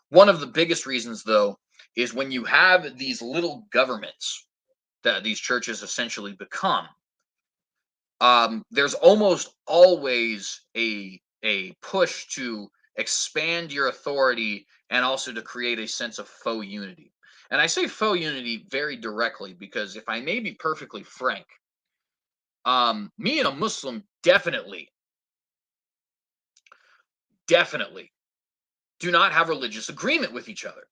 S1: One of the biggest reasons, though, is when you have these little governments that these churches essentially become, there's almost always a push to expand your authority and also to create a sense of faux unity. And I say faux unity very directly because if I may be perfectly frank, me and a Muslim definitely do not have religious agreement with each other.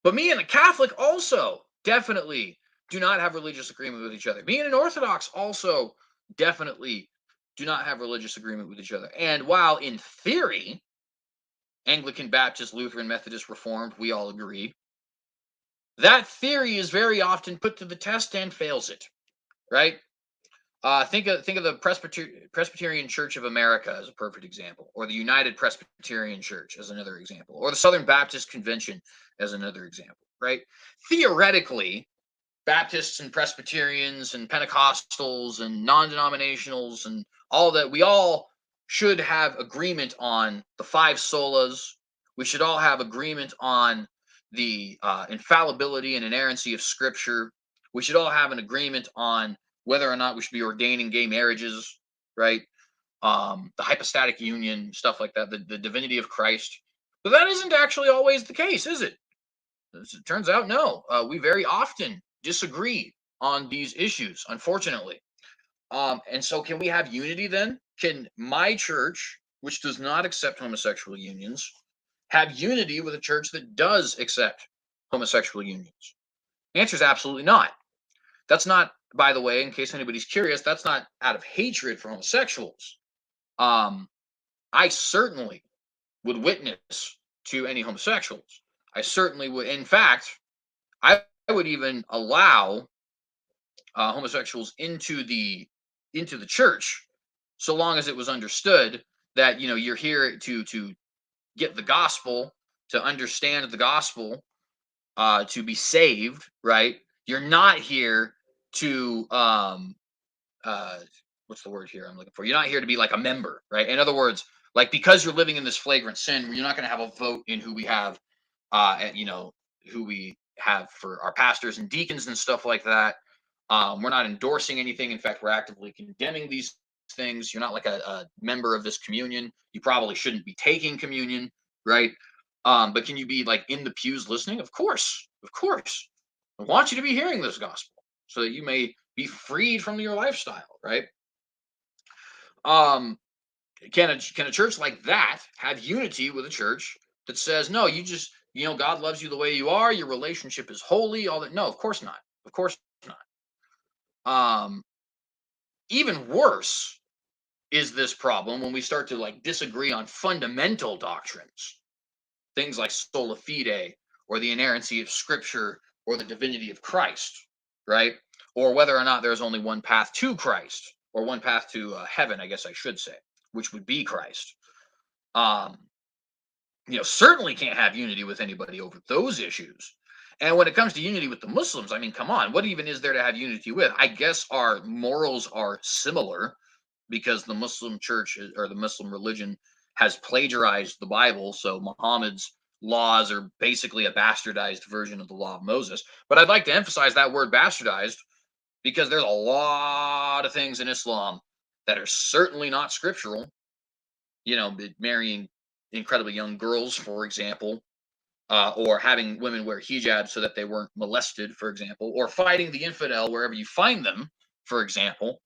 S1: But me and a Catholic also definitely do not have religious agreement with each other. Me and an Orthodox also definitely do not have religious agreement with each other. And while in theory, Anglican, Baptist, Lutheran, Methodist, Reformed, we all agree, that theory is very often put to the test and fails it, right? Think of the Presbyterian Church of America as a perfect example, or the United Presbyterian Church as another example, or the Southern Baptist Convention as another example, right? Theoretically, Baptists and Presbyterians and Pentecostals and non-denominationals and all that, we all should have agreement on the five solas. We should all have agreement on the infallibility and inerrancy of Scripture. We should all have an agreement on whether or not we should be ordaining gay marriages, right? The hypostatic union, stuff like that, the divinity of Christ. But that isn't actually always the case, is it? As it turns out, no. We very often disagree on these issues, unfortunately. And so, can we have unity then? Can my church, which does not accept homosexual unions, have unity with a church that does accept homosexual unions? The answer is absolutely not. That's not, by the way, in case anybody's curious, that's not out of hatred for homosexuals. I certainly would witness to any homosexuals. I certainly would. In fact, I would even allow homosexuals into the church, so long as it was understood that you're here to get the gospel, to understand the gospel, to be saved, right? You're not here to what's the word here I'm looking for? You're not here to be like a member, right? In other words, like because you're living in this flagrant sin, you're not going to have a vote in who we have, who we have for our pastors and deacons and stuff like that. We're not endorsing anything. In fact, we're actively condemning these things. You're not like a member of this communion. You probably shouldn't be taking communion, right? But can you be like in the pews listening? Of course, of course. I want you to be hearing this gospel so that you may be freed from your lifestyle, right? Can a church like that have unity with a church that says, no, God loves you the way you are, your relationship is holy, all that? No, of course not. Of course not. Even worse is this problem when we start to like disagree on fundamental doctrines, things like sola fide, or the inerrancy of Scripture, or the divinity of Christ, right? Or whether or not there's only one path to Christ, or one path to heaven, I guess I should say, which would be Christ. Certainly can't have unity with anybody over those issues. And when it comes to unity with the Muslims, I mean, come on, what even is there to have unity with? I guess our morals are similar. because the Muslim church or the Muslim religion has plagiarized the Bible. So Muhammad's laws are basically a bastardized version of the law of Moses. But I'd like to emphasize that word bastardized because there's a lot of things in Islam that are certainly not scriptural. Marrying incredibly young girls, for example, or having women wear hijab so that they weren't molested, for example, or fighting the infidel wherever you find them, for example.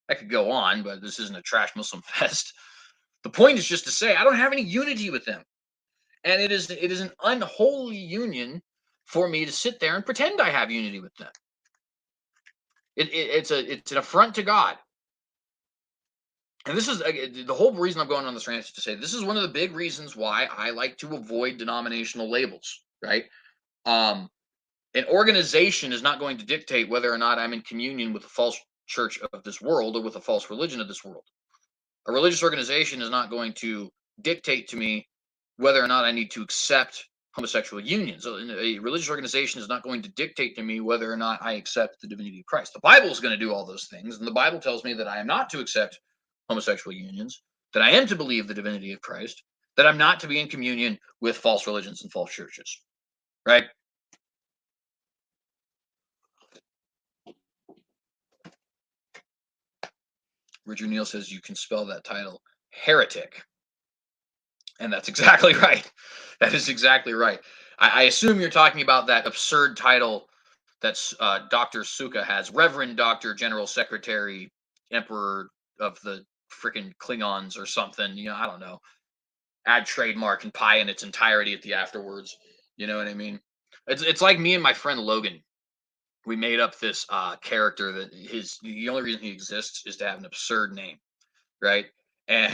S1: I could go on, but this isn't a trash Muslim fest. The point is just to say I don't have any unity with them, and it is an unholy union for me to sit there and pretend I have unity with them. It's an affront to God. And this is the whole reason I'm going on this rant is to say this is one of the big reasons why I like to avoid denominational labels, right? Um, an organization is not going to dictate whether or not I'm in communion with a false church of this world or with a false religion of this world. A religious organization is not going to dictate to me whether or not I need to accept homosexual unions. So a religious organization is not going to dictate to me whether or not I accept the divinity of Christ. The Bible is going to do all those things, and the Bible tells me that I am not to accept homosexual unions, that I am to believe the divinity of Christ, that I'm not to be in communion with false religions and false churches, right? Richard Neal says you can spell that title heretic. And that's exactly right. That is exactly right. I assume you're talking about that absurd title that's Dr. Suka has, Reverend Dr. General Secretary, Emperor of the freaking Klingons or something. I don't know. Add trademark and pie in its entirety at the afterwards. You know what I mean? It's like me and my friend Logan. We made up this character that the only reason he exists is to have an absurd name, right? And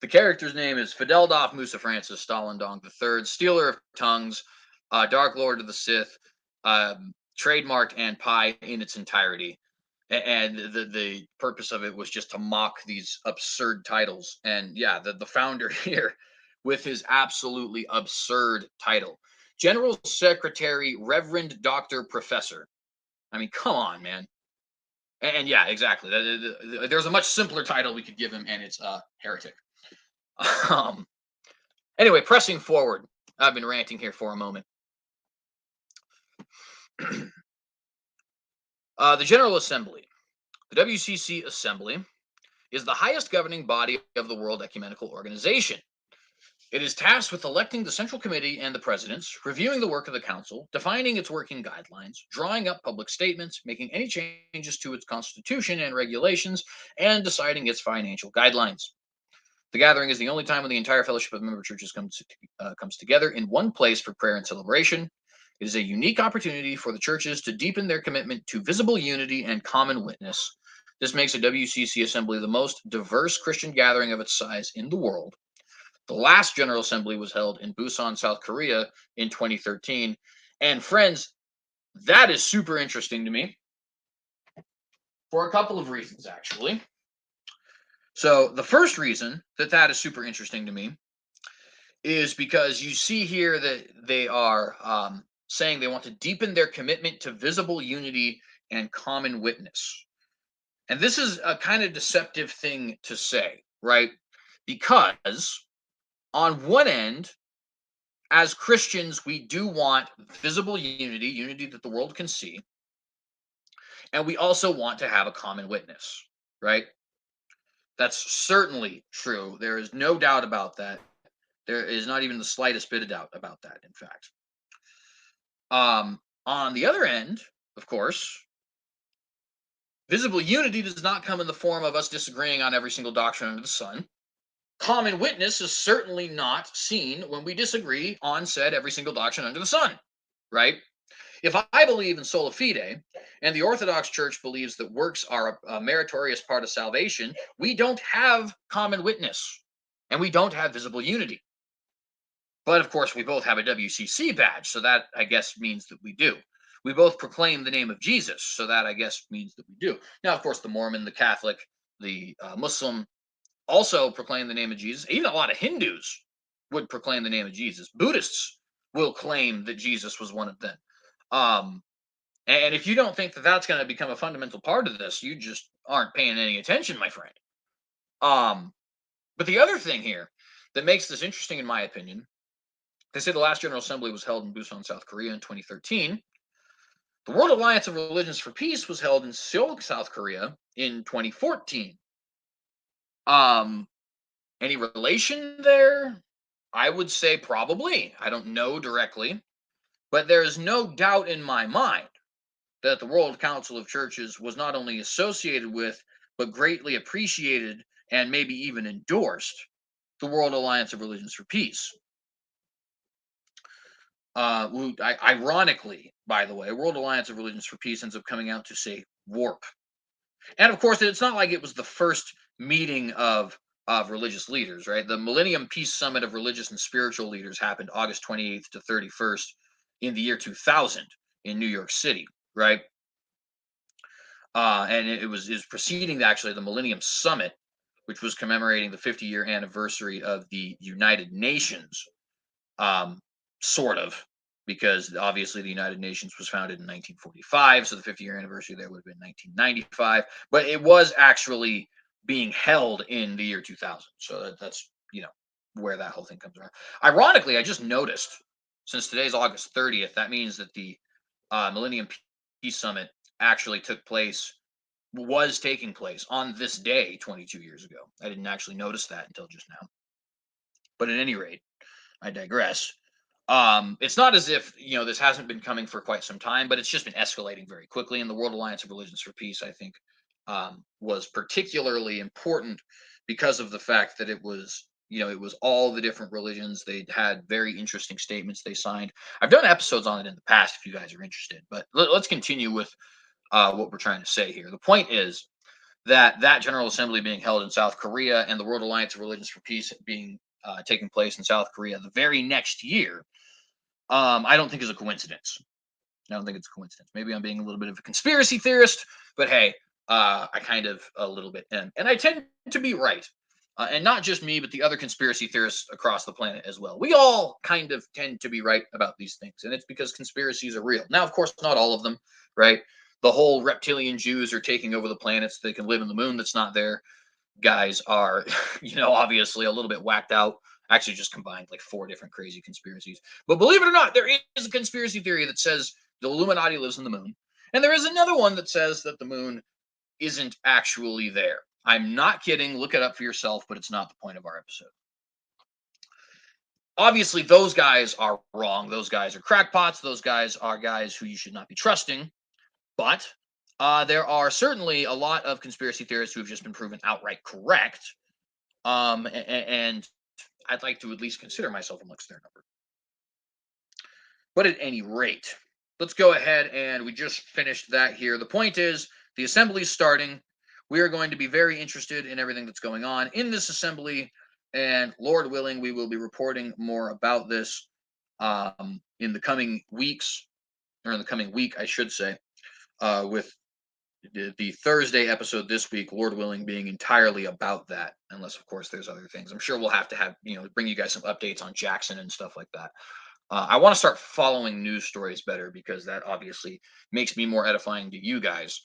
S1: the character's name is Fideldorf Musa Francis Stalin Dong III, Stealer of Tongues, Dark Lord of the Sith, trademarked and pie in its entirety. And the purpose of it was just to mock these absurd titles. And yeah, the founder here with his absolutely absurd title, General Secretary, Reverend Doctor Professor. I mean, come on, man. And yeah, exactly. There's a much simpler title we could give him, and it's heretic. Um, anyway, pressing forward. I've been ranting here for a moment. The General Assembly, the WCC Assembly, is the highest governing body of the World Ecumenical Organization. It is tasked with electing the Central Committee and the presidents, reviewing the work of the Council, defining its working guidelines, drawing up public statements, making any changes to its constitution and regulations, and deciding its financial guidelines. The gathering is the only time when the entire fellowship of member churches comes together in one place for prayer and celebration. It is a unique opportunity for the churches to deepen their commitment to visible unity and common witness. This makes a WCC assembly the most diverse Christian gathering of its size in the world. The last General Assembly was held in Busan, South Korea in 2013. And friends, that is super interesting to me for a couple of reasons, actually. So the first reason that is super interesting to me is because you see here that they are saying they want to deepen their commitment to visible unity and common witness. And this is a kind of deceptive thing to say, right? Because on one end, as Christians, we do want visible unity that the world can see. And we also want to have a common witness, right? That's certainly true. There is no doubt about that. There is not even the slightest bit of doubt about that, in fact. On the other end, of course, visible unity does not come in the form of us disagreeing on every single doctrine under the sun. Common witness is certainly not seen when we disagree on said every single doctrine under the sun, right? If I believe in sola fide and the Orthodox Church believes that works are a meritorious part of salvation, we don't have common witness and we don't have visible unity. But of course, we both have a WCC badge, so that I guess means that we do. We both proclaim the name of Jesus, so that I guess means that we do. Now, of course, the Mormon, the Catholic, the Muslim also proclaim the name of Jesus. Even a lot of Hindus would proclaim the name of Jesus. Buddhists will claim that Jesus was one of them. And if you don't think that that's going to become a fundamental part of this, you just aren't paying any attention, my friend. But the other thing here that makes this interesting, in my opinion, they say the last General Assembly was held in Busan, South Korea in 2013. The World Alliance of Religions for Peace was held in Seoul, South Korea in 2014. Um, any relation there? I would say probably. I don't know directly, but there is no doubt in my mind that the World Council of Churches was not only associated with, but greatly appreciated and maybe even endorsed the World Alliance of Religions for Peace. Ironically, by the way, World Alliance of Religions for Peace ends up coming out to say warp. And of course, it's not like it was the first meeting of religious leaders, right? The Millennium Peace Summit of Religious and Spiritual Leaders happened August 28th to 31st in the year 2000 in New York City, right? And it was preceding actually the Millennium Summit, which was commemorating the 50-year anniversary of the United Nations, um, sort of, because obviously the United Nations was founded in 1945, so the 50-year anniversary there would have been 1995, but it was actually being held in the year 2000. So that's where that whole thing comes around. Ironically, I just noticed since today's August 30th, that means that the Millennium Peace Summit actually was taking place on this day 22 years ago. I didn't actually notice that until just now. But at any rate, I digress. It's not as if this hasn't been coming for quite some time, but it's just been escalating very quickly. And the World Alliance of Religions for Peace, I think, was particularly important because of the fact that it was all the different religions. They had very interesting statements they signed. I've done episodes on it in the past if you guys are interested, but let's continue with what we're trying to say here. The point is that General Assembly being held in South Korea and the World Alliance of Religions for Peace being taking place in South Korea the very next year, I don't think is a coincidence. I don't think it's a coincidence. Maybe I'm being a little bit of a conspiracy theorist, but hey, I kind of a little bit am. And I tend to be right. And not just me, but the other conspiracy theorists across the planet as well. We all kind of tend to be right about these things. And it's because conspiracies are real. Now, of course, not all of them, right? The whole reptilian Jews are taking over the planet so they can live in the moon that's not there. Guys are, obviously a little bit whacked out. Actually, just combined like 4 different crazy conspiracies. But believe it or not, there is a conspiracy theory that says the Illuminati lives in the moon. And there is another one that says that the moon isn't actually there. I'm not kidding. Look it up for yourself, but it's not the point of our episode. Obviously, those guys are wrong. Those guys are crackpots. Those guys are guys who you should not be trusting. But there are certainly a lot of conspiracy theorists who have just been proven outright correct. And I'd like to at least consider myself amongst their number. But at any rate, let's go ahead and we just finished that here. The point is, the assembly is starting. We are going to be very interested in everything that's going on in this assembly. And Lord willing, we will be reporting more about this in the coming weeks, or in the coming week, I should say, with the Thursday episode this week, Lord willing, being entirely about that, unless of course there's other things. I'm sure we'll have to bring you guys some updates on Jackson and stuff like that. I want to start following news stories better because that obviously makes me more edifying to you guys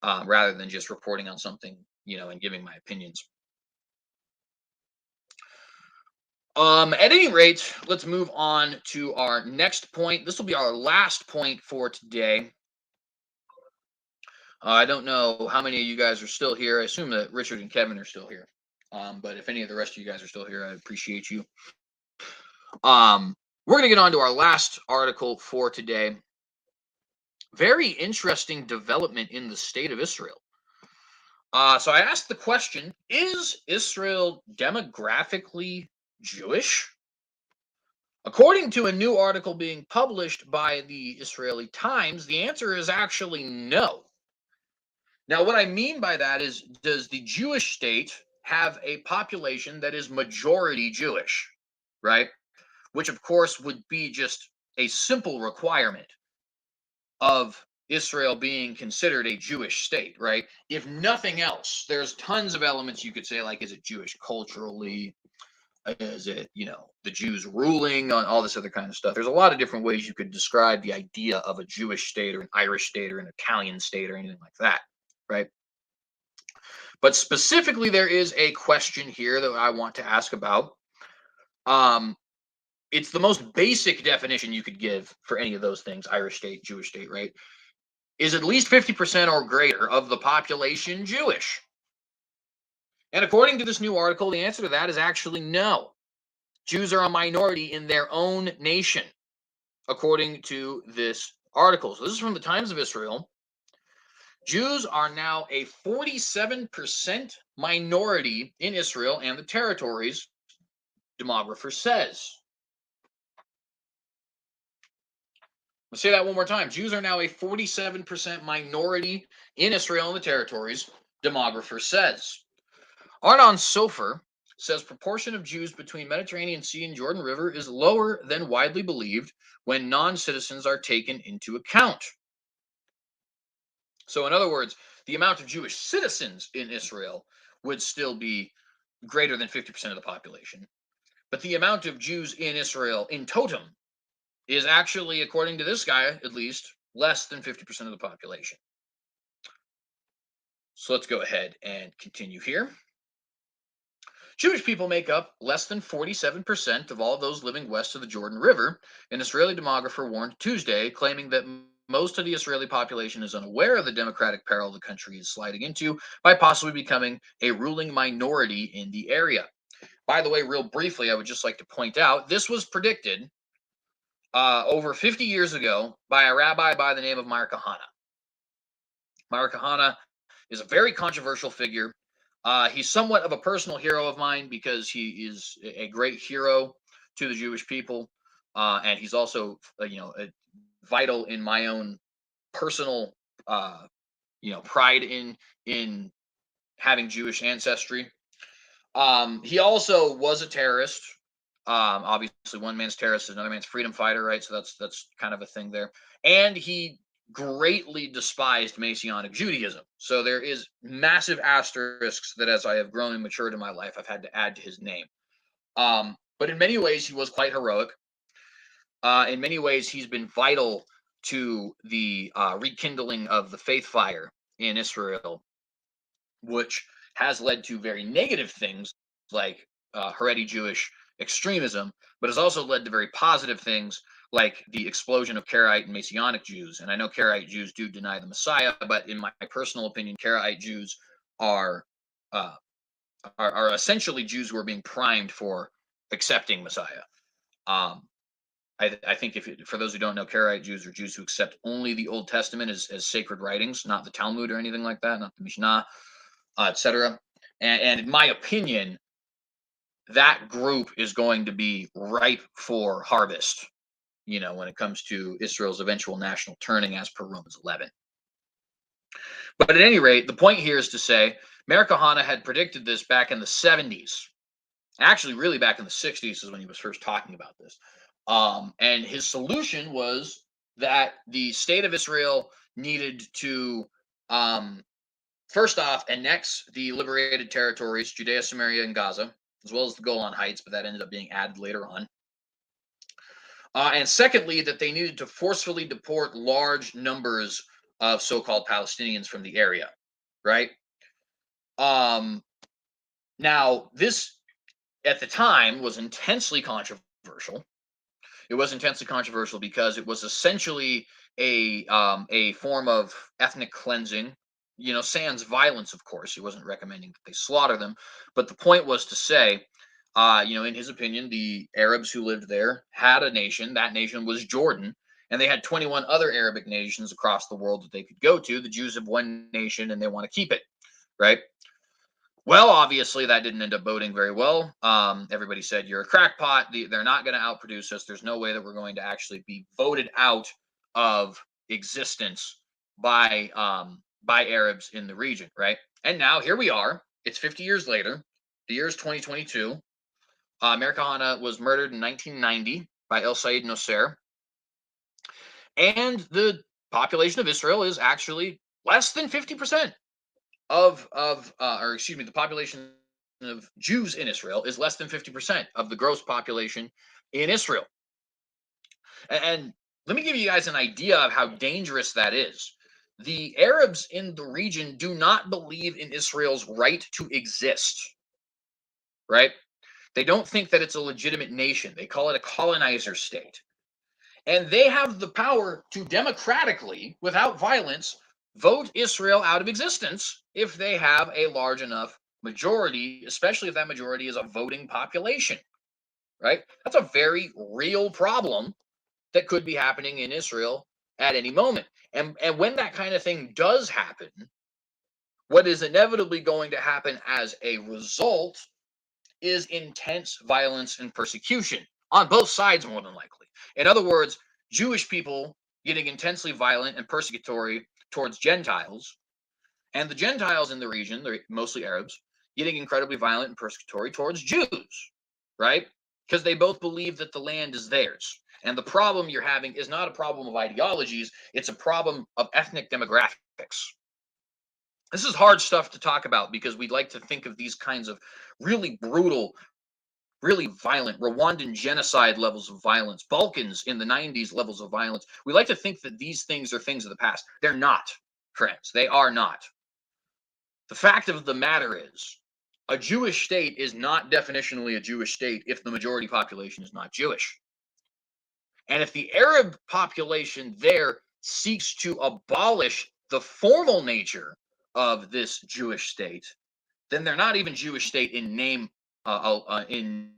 S1: rather than just reporting on something, and giving my opinions. At any rate, let's move on to our next point. This will be our last point for today. I don't know how many of you guys are still here. I assume that Richard and Kevin are still here. But if any of the rest of you guys are still here, I appreciate you. We're going to get on to our last article for today. Very interesting development in the state of Israel. So I asked the question, is Israel demographically Jewish? According to a new article being published by the Israeli Times, the answer is actually no. Now, what I mean by that is, does the Jewish state have a population that is majority Jewish, right? Which, of course, would be just a simple requirement of Israel being considered a Jewish state, right? If nothing else, there's tons of elements you could say, like, is it Jewish culturally? Is it, the Jews ruling on all this other kind of stuff? There's a lot of different ways you could describe the idea of a Jewish state or an Irish state or an Italian state or anything like that, right? But specifically, there is a question here that I want to ask about. Um, it's the most basic definition you could give for any of those things: Irish state, Jewish state, right? Is at least 50% or greater of the population Jewish? And according to this new article, the answer to that is actually no. Jews are a minority in their own nation, according to this article. So this is from the Times of Israel. Jews are now a 47% minority in Israel and the territories, demographer says. Let's say that one more time. Jews are now a 47% minority in Israel and the territories, demographer says. Arnon Sofer says proportion of Jews between Mediterranean Sea and Jordan River is lower than widely believed when non-citizens are taken into account. So in other words, the amount of Jewish citizens in Israel would still be greater than 50% of the population. But the amount of Jews in Israel in totem is actually, according to this guy, at least, less than 50% of the population. So let's go ahead and continue here. Jewish people make up less than 47% of all those living west of the Jordan River, an Israeli demographer warned Tuesday, claiming that most of the Israeli population is unaware of the democratic peril the country is sliding into by possibly becoming a ruling minority in the area. By the way, real briefly, I would just like to point out this was predicted over 50 years ago by a rabbi by the name of Meir Kahane. Meir Kahane is a very controversial figure. He's somewhat of a personal hero of mine because he is a great hero to the Jewish people, and he's also, vital in my own personal, pride in having Jewish ancestry. He also was a terrorist. Obviously, one man's terrorist is another man's freedom fighter, right? So that's kind of a thing there. And he greatly despised Messianic Judaism. So there is massive asterisks that, as I have grown and matured in my life, I've had to add to his name. But in many ways, he was quite heroic. In many ways, he's been vital to the rekindling of the faith fire in Israel, which has led to very negative things like Haredi Jewish extremism, but has also led to very positive things like the explosion of Karaite and Messianic Jews. And I know Karaite Jews do deny the Messiah, but in my personal opinion, Karaite Jews are uh, are essentially Jews who are being primed for accepting Messiah. Um, I think for those who don't know, Karaite Jews are Jews who accept only the Old Testament as sacred writings, not the Talmud or anything like that, not the Mishnah, etc. And in my opinion, that group is going to be ripe for harvest, when it comes to Israel's eventual national turning as per Romans 11. But at any rate, the point here is to say Meir Kahane had predicted this back in the 70s. Actually, really back in the 60s is when he was first talking about this. And his solution was that the state of Israel needed to, first off, annex the liberated territories, Judea, Samaria, and Gaza, as well as the Golan Heights, but that ended up being added later on. And secondly, that they needed to forcefully deport large numbers of so-called Palestinians from the area, right? Now, this at the time was intensely controversial. It was intensely controversial because it was essentially a form of ethnic cleansing. Sans violence, of course. He wasn't recommending that they slaughter them, but the point was to say, in his opinion, the Arabs who lived there had a nation. That nation was Jordan, and they had 21 other Arabic nations across the world that they could go to. The Jews have one nation, and they want to keep it, right? Well, obviously, that didn't end up boding very well. Everybody said, you're a crackpot. They're not going to outproduce us. There's no way that we're going to actually be voted out of existence by Arabs in the region, right? And now here we are. It's 50 years later. The year is 2022. Meir Kahane was murdered in 1990 by El Said Nosser. And the population of Israel is actually less than 50%. The population of Jews in Israel is less than 50% of the gross population in Israel. And let me give you guys an idea of how dangerous that is. the Arabs in the region do not believe in Israel's right to exist, right? They don't think that it's a legitimate nation. They call it a colonizer state. And they have the power to democratically, without violence, vote Israel out of existence if they have a large enough majority, especially if that majority is a voting population, right? That's a very real problem that could be happening in Israel at any moment. And when that kind of thing does happen, what is inevitably going to happen as a result is intense violence and persecution on both sides, more than likely. In other words, Jewish people getting intensely violent and persecutory towards Gentiles, and the Gentiles in the region, they're mostly Arabs, getting incredibly violent and persecutory towards Jews, right? Because they both believe that the land is theirs. And the problem you're having is not a problem of ideologies, it's a problem of ethnic demographics. This is hard stuff to talk about because we like to think of these kinds of really brutal, really violent Rwandan genocide levels of violence, Balkans in the 90s levels of violence. We like to think that these things are things of the past. They're not, friends. They are not. The fact of the matter is, a Jewish state is not definitionally a Jewish state if the majority population is not Jewish. And if the Arab population there seeks to abolish the formal nature of this Jewish state, then they're not even Jewish state in name, in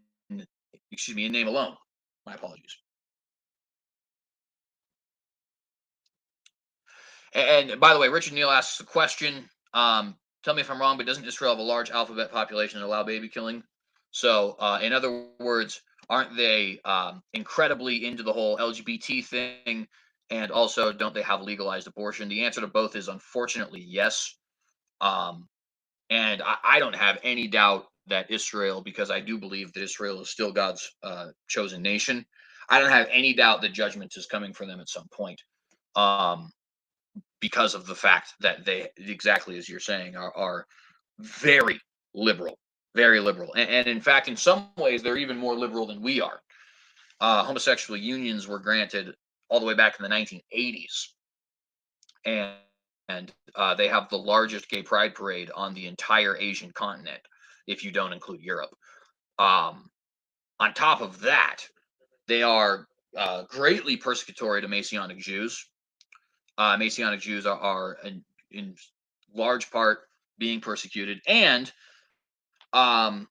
S1: excuse me, in name alone. My apologies. And by the way, Richard Neal asks a question. Tell me if I'm wrong, but doesn't Israel have a large alphabet population and allow baby killing? So, in other words, aren't they incredibly into the whole LGBT thing? And also, don't they have legalized abortion? The answer to both is unfortunately yes. Um, and I don't have any doubt that Israel, because I do believe that Israel is still God's chosen nation. I don't have any doubt that judgment is coming for them at some point. Um, because of the fact that they, exactly as you're saying, are very liberal, very liberal. And in fact, in some ways, they're even more liberal than we are. Homosexual unions were granted all the way back in the 1980s. And, and they have the largest gay pride parade on the entire Asian continent, if you don't include Europe. Um, on top of that, they are greatly persecutory to Messianic Jews. Messianic Jews are in large part being persecuted, and um,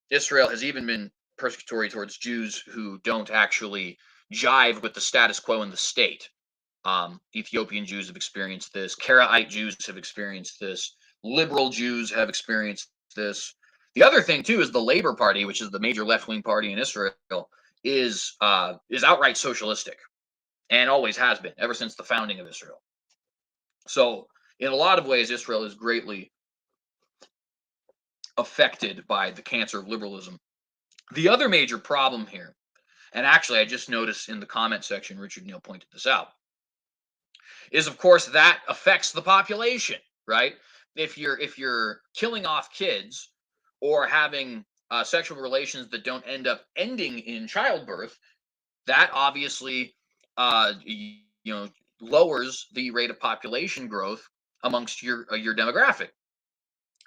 S1: Israel has even been persecutory towards Jews who don't actually jive with the status quo in the state. Ethiopian Jews have experienced this. Karaite Jews have experienced this. Liberal Jews have experienced this. The other thing too is the Labor Party, which is the major left-wing party in Israel, is outright socialistic, and always has been ever since the founding of Israel. So, in a lot of ways, Israel is greatly affected by the cancer of liberalism. The other major problem here, and actually, I just noticed in the comment section, Richard Neal pointed this out, is of course that affects the population, right? If you're killing off kids or having sexual relations that don't end up ending in childbirth, that obviously you know lowers the rate of population growth amongst your demographic.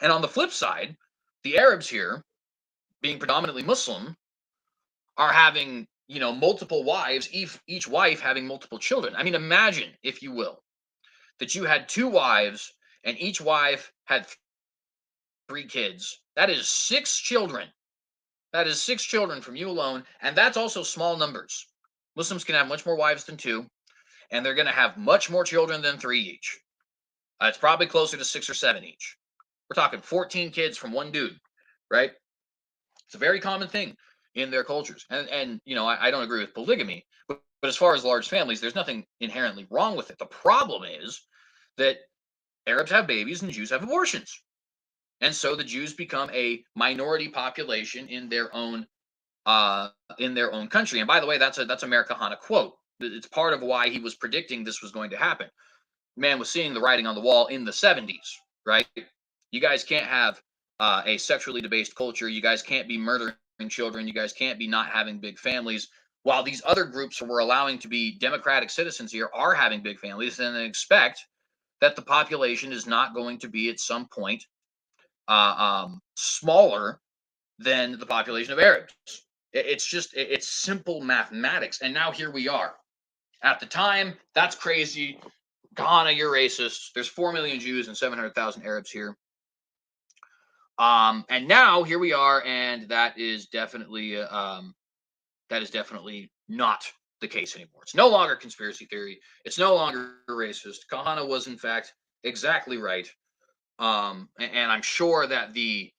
S1: And on the flip side, the Arabs here, being predominantly Muslim, are having multiple wives, each wife having multiple children. I mean, imagine, if you will, that you had two wives and each wife had three kids. That is six children. That is six children from you alone, and that's also small numbers. Muslims can have much more wives than two, and they're going to have much more children than three each. It's probably closer to six or seven each. We're talking 14 kids from one dude, right? It's a very common thing in their cultures. And I don't agree with polygamy, but as far as large families, there's nothing inherently wrong with it. The problem is that Arabs have babies and Jews have abortions. And so the Jews become a minority population in their own country. And by the way, that's America Hana quote. It's part of why he was predicting this was going to happen. Man was seeing the writing on the wall in the 70s, right? You guys can't have a sexually debased culture. You guys can't be murdering children. You guys can't be not having big families. While these other groups who we're allowing to be democratic citizens here are having big families, and they expect that the population is not going to be at some point smaller than the population of Arabs. It's just it's simple mathematics. And now here we are. At the time, that's crazy. Ghana, you're racist. There's 4 million Jews and 700,000 Arabs here. And now here we are, and that is definitely not the case anymore. It's no longer conspiracy theory. It's no longer racist. Kahana was in fact exactly right. And I'm sure that the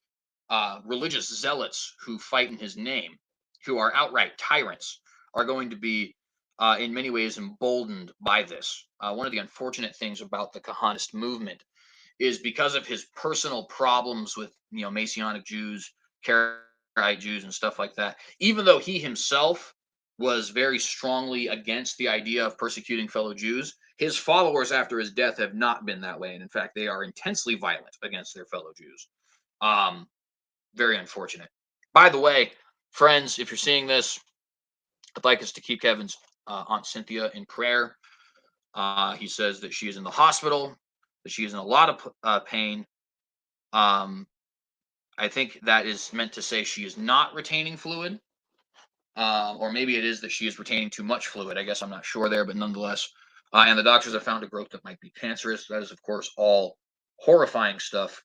S1: religious zealots who fight in his name, who are outright tyrants, are going to be in many ways emboldened by this. One of the unfortunate things about the Kahanist movement is because of his personal problems with Messianic Jews, Karaite Jews, and stuff like that. Even though he himself was very strongly against the idea of persecuting fellow Jews, his followers after his death have not been that way, and in fact, they are intensely violent against their fellow Jews. Very unfortunate. By the way, friends, if you're seeing this, I'd like us to keep Kevin's Aunt Cynthia in prayer. He says that she is in the hospital, that she is in a lot of pain. I think that is meant to say she is not retaining fluid, or maybe it is that she is retaining too much fluid. I guess I'm not sure there, but nonetheless. And the doctors have found a growth that might be cancerous. That is, of course, all horrifying stuff.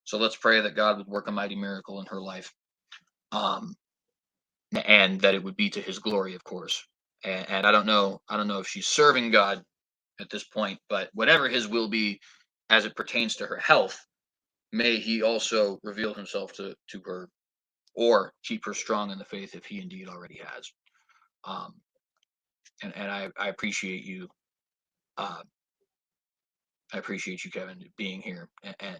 S1: So let's pray that God would work a mighty miracle in her life, and that it would be to His glory, of course. And I don't know if she's serving God at this point, but whatever His will be, as it pertains to her health, may He also reveal Himself to her, or keep her strong in the faith if He indeed already has. And I appreciate you. I appreciate you, Kevin, being here, and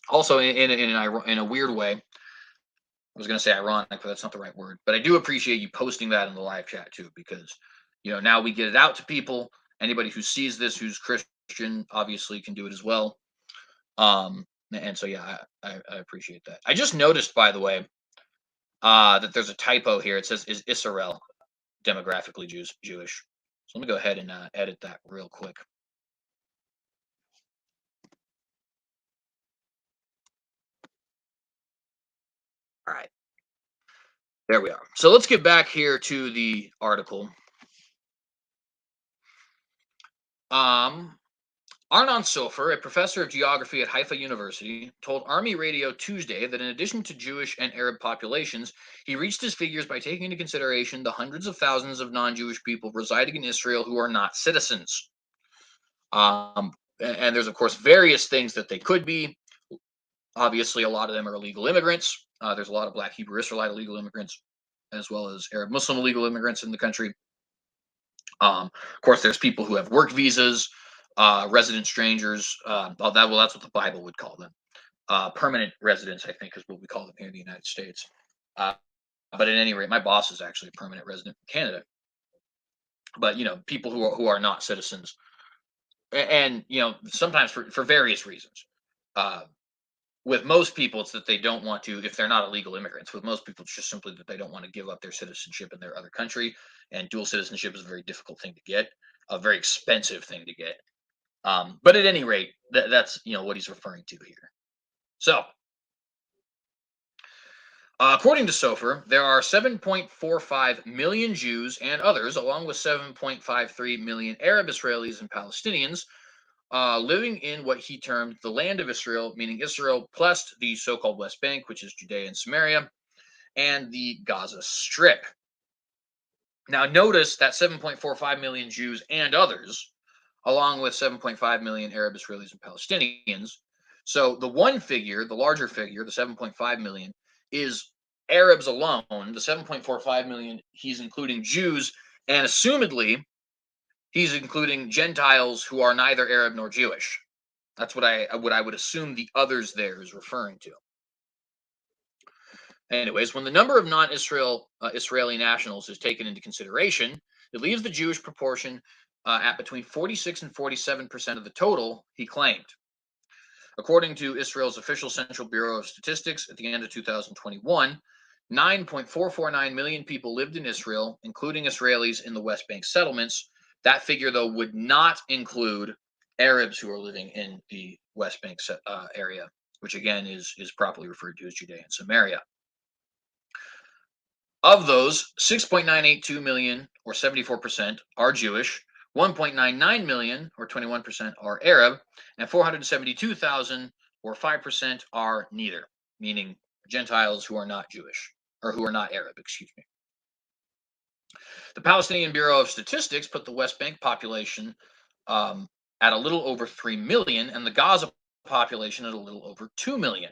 S1: also in a weird way. I was going to say ironic, but that's not the right word. But I do appreciate you posting that in the live chat too, because now we get it out to people. Anybody who sees this who's Christian obviously can do it as well. And so yeah, I appreciate that. I just noticed, by the way, that there's a typo here. It says is Israel demographically Jewish. So let me go ahead and edit that real quick. All right. There we are. So let's get back here to the article. Arnon Sofer, a professor of geography at Haifa University, told Army Radio Tuesday that in addition to Jewish and Arab populations, he reached his figures by taking into consideration the hundreds of thousands of non-Jewish people residing in Israel who are not citizens. And there's, of course, various things that they could be. Obviously, a lot of them are illegal immigrants. There's a lot of Black Hebrew Israelite illegal immigrants, as well as Arab Muslim illegal immigrants in the country. Of course, there's people who have work visas, resident strangers. That's what the Bible would call them. Permanent residents, I think, is what we call them here in the United States. But at any rate, my boss is actually a permanent resident in Canada. But people who are not citizens, and sometimes for various reasons. With most people, it's that they don't want to, if they're not illegal immigrants. With most people, it's just simply that they don't want to give up their citizenship in their other country. And dual citizenship is a very difficult thing to get, a very expensive thing to get. But at any rate, that's what he's referring to here. So, according to Sofer, there are 7.45 million Jews and others, along with 7.53 million Arab Israelis and Palestinians, living in what he termed the land of Israel, meaning Israel plus the so-called West Bank, which is Judea and Samaria, and the Gaza Strip. Now, notice that 7.45 million Jews and others, along with 7.5 million Arab Israelis and Palestinians. So the one figure, the larger figure, the 7.5 million, is Arabs alone. The 7.45 million, he's including Jews, and assumedly, he's including Gentiles who are neither Arab nor Jewish. That's what I would assume the others there is referring to. Anyways, when the number of Israeli nationals is taken into consideration, it leaves the Jewish proportion at between 46 and 47% of the total, he claimed. According to Israel's official Central Bureau of Statistics, at the end of 2021, 9.449 million people lived in Israel, including Israelis in the West Bank settlements. That figure, though, would not include Arabs who are living in the West Bank area, which again is properly referred to as Judea and Samaria. Of those, 6.982 million, or 74%, are Jewish, 1.99 million, or 21%, are Arab, and 472,000, or 5%, are neither, meaning Gentiles who are not Jewish, or who are not Arab, excuse me. The Palestinian Bureau of Statistics put the West Bank population at a little over 3 million, and the Gaza population at a little over 2 million.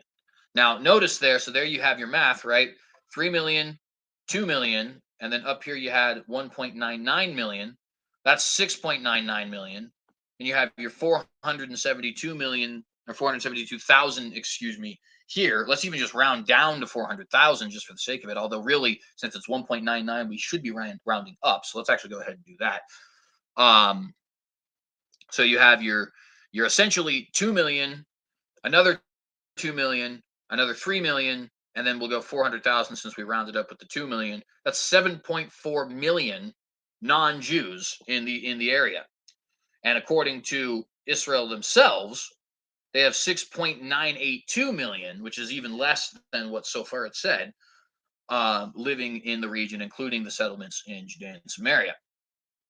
S1: Now, notice there, so there you have your math, right? 3 million, 2 million, and then up here you had 1.99 million. That's 6.99 million. And you have your 472 million, or 472,000, excuse me, here. Let's even just round down to 400,000 just for the sake of it. Although really, since it's 1.99, we should be rounding up. So let's actually go ahead and do that. So you have your essentially 2 million, another 2 million, another 3 million, and then we'll go 400,000 since we rounded up with the 2 million. That's 7.4 million non-Jews in the area. And according to Israel themselves, they have 6.982 million, which is even less than what so far it said, living in the region, including the settlements in Judea and Samaria.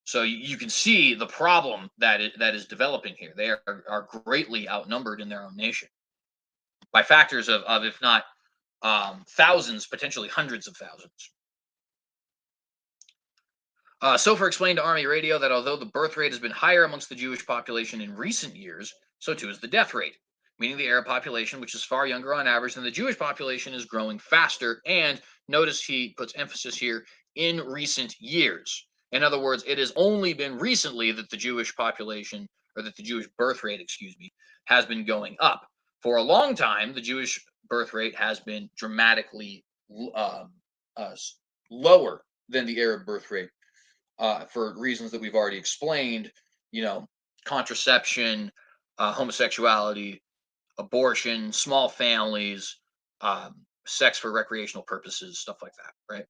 S1: So you can see the problem that is developing here. They are greatly outnumbered in their own nation by factors of if not thousands, potentially hundreds of thousands. Sofer explained to Army Radio that although the birth rate has been higher amongst the Jewish population in recent years, so too is the death rate, meaning the Arab population, which is far younger on average than the Jewish population, is growing faster. And notice he puts emphasis here, in recent years. In other words, it has only been recently that the Jewish population, or that the Jewish birth rate, excuse me, has been going up. For a long time, the Jewish birth rate has been dramatically lower than the Arab birth rate. For reasons that we've already explained, contraception, homosexuality, abortion, small families, sex for recreational purposes, stuff like that, right?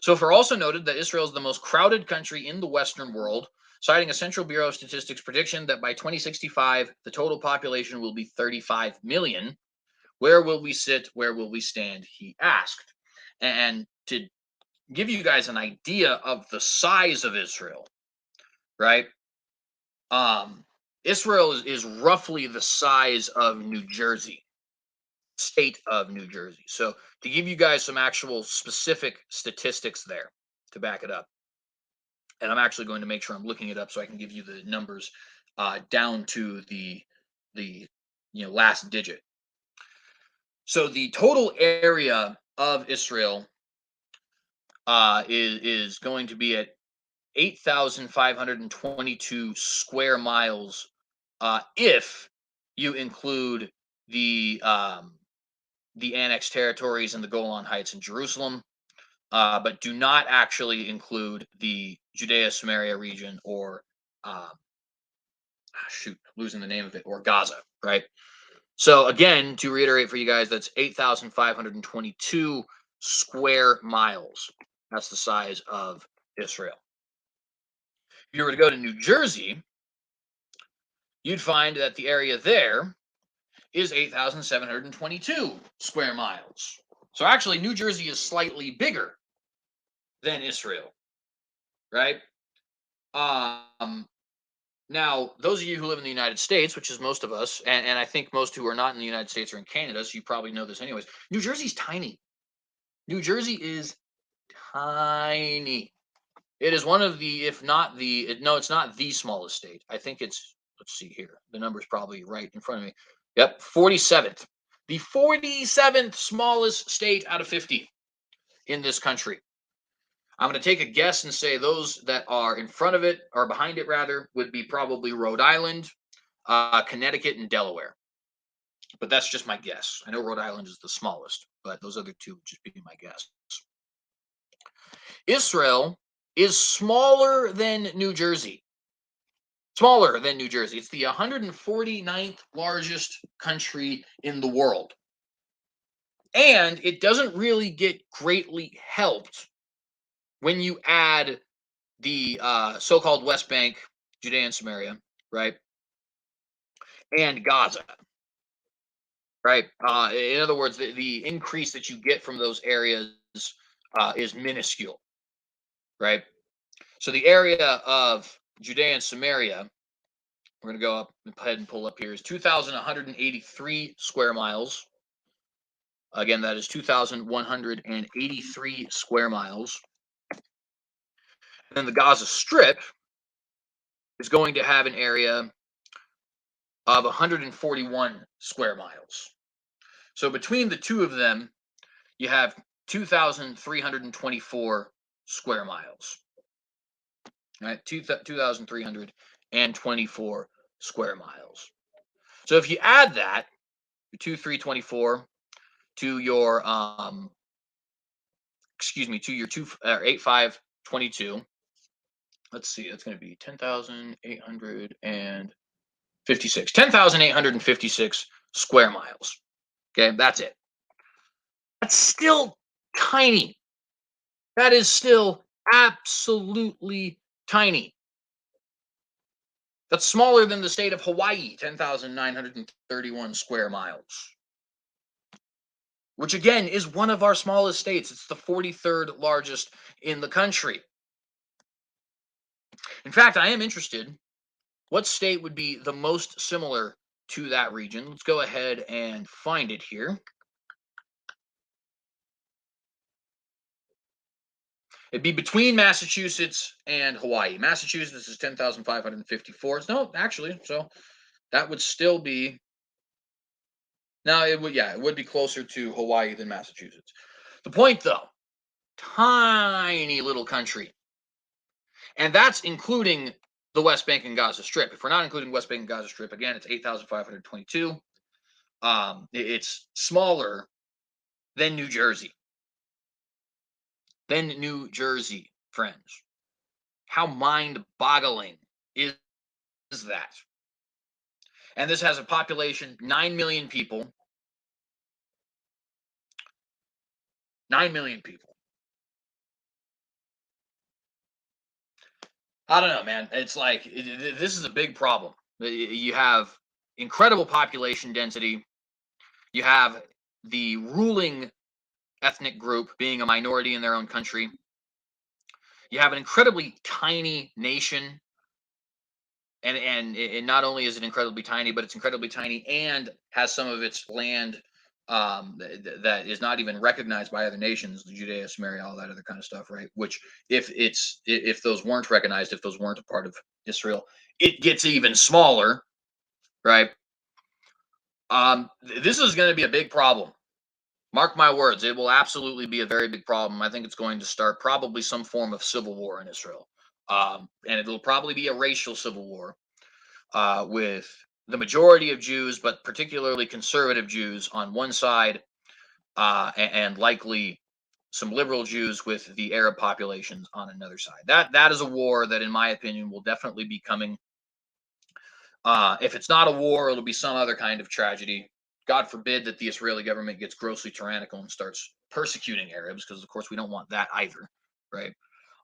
S1: Sofer also noted that Israel is the most crowded country in the Western world, citing a Central Bureau of Statistics prediction that by 2065, the total population will be 35 million. Where will we sit? Where will we stand? He asked. And to give you guys an idea of the size of Israel, right? Israel is roughly the size of New Jersey, state of New Jersey. So to give you guys some actual specific statistics there to back it up, and I'm actually going to make sure I'm looking it up so I can give you the numbers down to the last digit. So the total area of Israel is going to be at 8,522 square miles if you include the annexed territories and the Golan Heights in Jerusalem, but do not actually include the Judea Samaria region or losing the name of it, or Gaza, right? So again, to reiterate for you guys, that's 8,522 square miles. That's the size of Israel. If you were to go to New Jersey, you'd find that the area there is 8,722 square miles. So actually, New Jersey is slightly bigger than Israel, right? Now, those of you who live in the United States, which is most of us, and I think most who are not in the United States are in Canada, so you probably know this anyways, New Jersey's tiny. New Jersey is tiny. It is one of the, if not the, no, it's not the smallest state. I think it's, let's see here. The number's probably right in front of me. Yep, 47th. The 47th smallest state out of 50 in this country. I'm going to take a guess and say those that are in front of it, or behind it rather, would be probably Rhode Island, Connecticut, and Delaware. But that's just my guess. I know Rhode Island is the smallest, but those other two would just be my guess. Israel is smaller than New Jersey. Smaller than New Jersey. It's the 149th largest country in the world. And it doesn't really get greatly helped when you add the so-called West Bank, Judea and Samaria, right? And Gaza, right? In other words, the increase that you get from those areas is minuscule, right? So the area of Judea and Samaria, we're going to go up ahead and pull up here, is 2,183 square miles. Again, that is 2,183 square miles. And then the Gaza Strip is going to have an area of 141 square miles. So between the two of them, you have 2,324 square miles. Right, 2,324 square miles. So if you add that, 2,324 to your to your 8,522. Let's see, that's going to be 10,856. 10,856 square miles. Okay, that's it. That's still tiny. That is still absolutely tiny. That's smaller than the state of Hawaii, 10,931 square miles, which again is one of our smallest states. It's the 43rd largest in the country. In fact, I am interested. What state would be the most similar to that region? Let's go ahead and find it here. It'd be between Massachusetts and Hawaii. Massachusetts is 10,554. No, actually, so that would still be. Now it would, yeah, it would be closer to Hawaii than Massachusetts. The point, though, tiny little country, and that's including the West Bank and Gaza Strip. If we're not including West Bank and Gaza Strip, again, it's 8,522. It's smaller than New Jersey. Friends. How mind-boggling is that? And this has a population, 9 million people. 9 million people. I don't know, man. It's like this is a big problem. You have incredible population density. You have the ruling ethnic group being a minority in their own country. You have an incredibly tiny nation, and not only is it incredibly tiny, but it's incredibly tiny and has some of its land that is not even recognized by other nations, Judea, Samaria, all that other kind of stuff, right? Which, if those weren't recognized, if those weren't a part of Israel, it gets even smaller, right? This is going to be a big problem. Mark my words, it will absolutely be a very big problem. I think it's going to start probably some form of civil war in Israel, and it'll probably be a racial civil war with the majority of Jews, but particularly conservative Jews on one side, and likely some liberal Jews with the Arab populations on another side. That is a war that, in my opinion, will definitely be coming. If it's not a war, it'll be some other kind of tragedy. God forbid that the Israeli government gets grossly tyrannical and starts persecuting Arabs, because of course we don't want that either, right?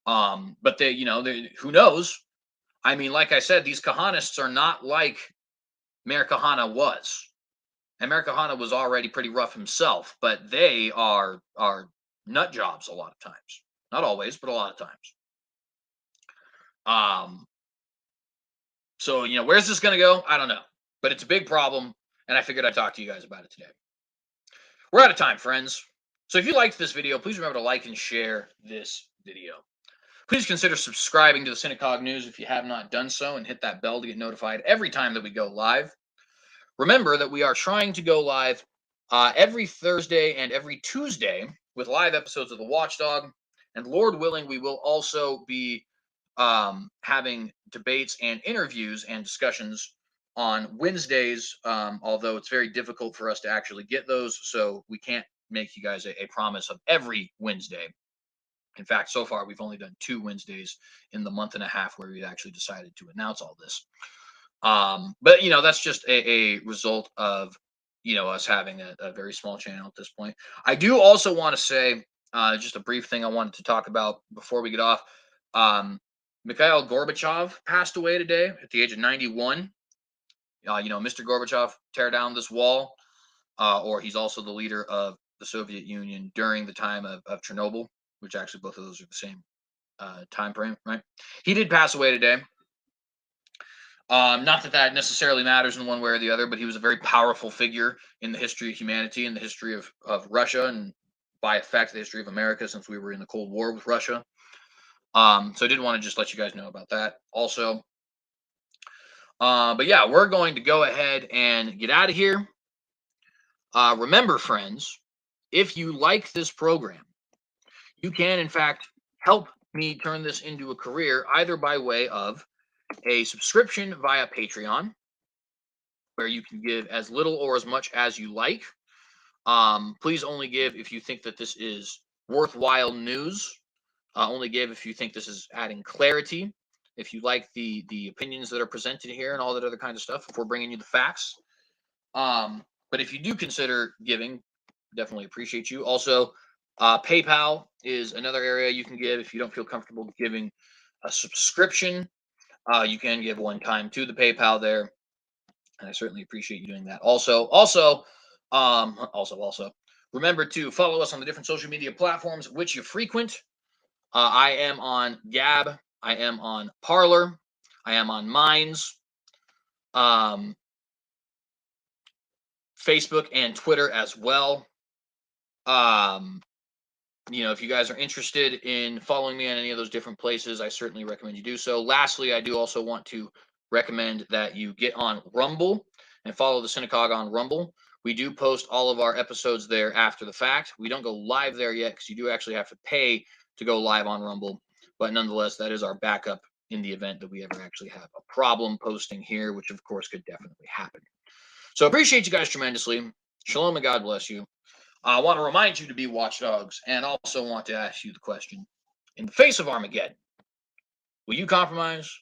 S1: But who knows? I mean, like I said, these Kahanists are not like Meir Kahana was. And Meir Kahana was already pretty rough himself, but they are nut jobs a lot of times. Not always, but a lot of times. So where's this going to go? I don't know, but it's a big problem, and I figured I'd talk to you guys about it today. We're out of time, friends. So if you liked this video, please remember to like and share this video. Please consider subscribing to the Synagogue News if you have not done so, and hit that bell to get notified every time that we go live. Remember that we are trying to go live every Thursday and every Tuesday with live episodes of the Watchdog. And Lord willing, we will also be having debates and interviews and discussions on Wednesdays, although it's very difficult for us to actually get those, so we can't make you guys a promise of every Wednesday. In fact, so far we've only done 2 Wednesdays in the month and a half where we actually decided to announce all this. But that's just a result of us having a very small channel at this point. I do also want to say just a brief thing I wanted to talk about before we get off. Mikhail Gorbachev passed away today at the age of 91. Mr. Gorbachev, tear down this wall, or he's also the leader of the Soviet Union during the time of Chernobyl, which actually both of those are the same time frame, right? He did pass away today. Not that that necessarily matters in one way or the other, but he was a very powerful figure in the history of humanity, in the history of Russia, and by effect, the history of America, since we were in the Cold War with Russia. So I did want to just let you guys know about that also. But yeah, we're going to go ahead and get out of here. Remember, friends, if you like this program, you can, in fact, help me turn this into a career either by way of a subscription via Patreon, where you can give as little or as much as you like. Please only give if you think that this is worthwhile news. Only give if you think this is adding clarity. If you like the opinions that are presented here and all that other kind of stuff, if we're bringing you the facts. But if you do consider giving, definitely appreciate you. Also, PayPal is another area you can give if you don't feel comfortable giving a subscription. You can give one time to the PayPal there, and I certainly appreciate you doing that. Also, remember to follow us on the different social media platforms which you frequent. I am on Gab. I am on Parler. I am on Minds, Facebook, and Twitter as well. If you guys are interested in following me on any of those different places, I certainly recommend you do so. Lastly, I do also want to recommend that you get on Rumble and follow the Synagogue on Rumble. We do post all of our episodes there after the fact. We don't go live there yet because you do actually have to pay to go live on Rumble. But nonetheless, that is our backup in the event that we ever actually have a problem posting here, which of course could definitely happen. So appreciate you guys tremendously. Shalom and God bless you. I want to remind you to be watchdogs, and also want to ask you the question: in the face of Armageddon, will you compromise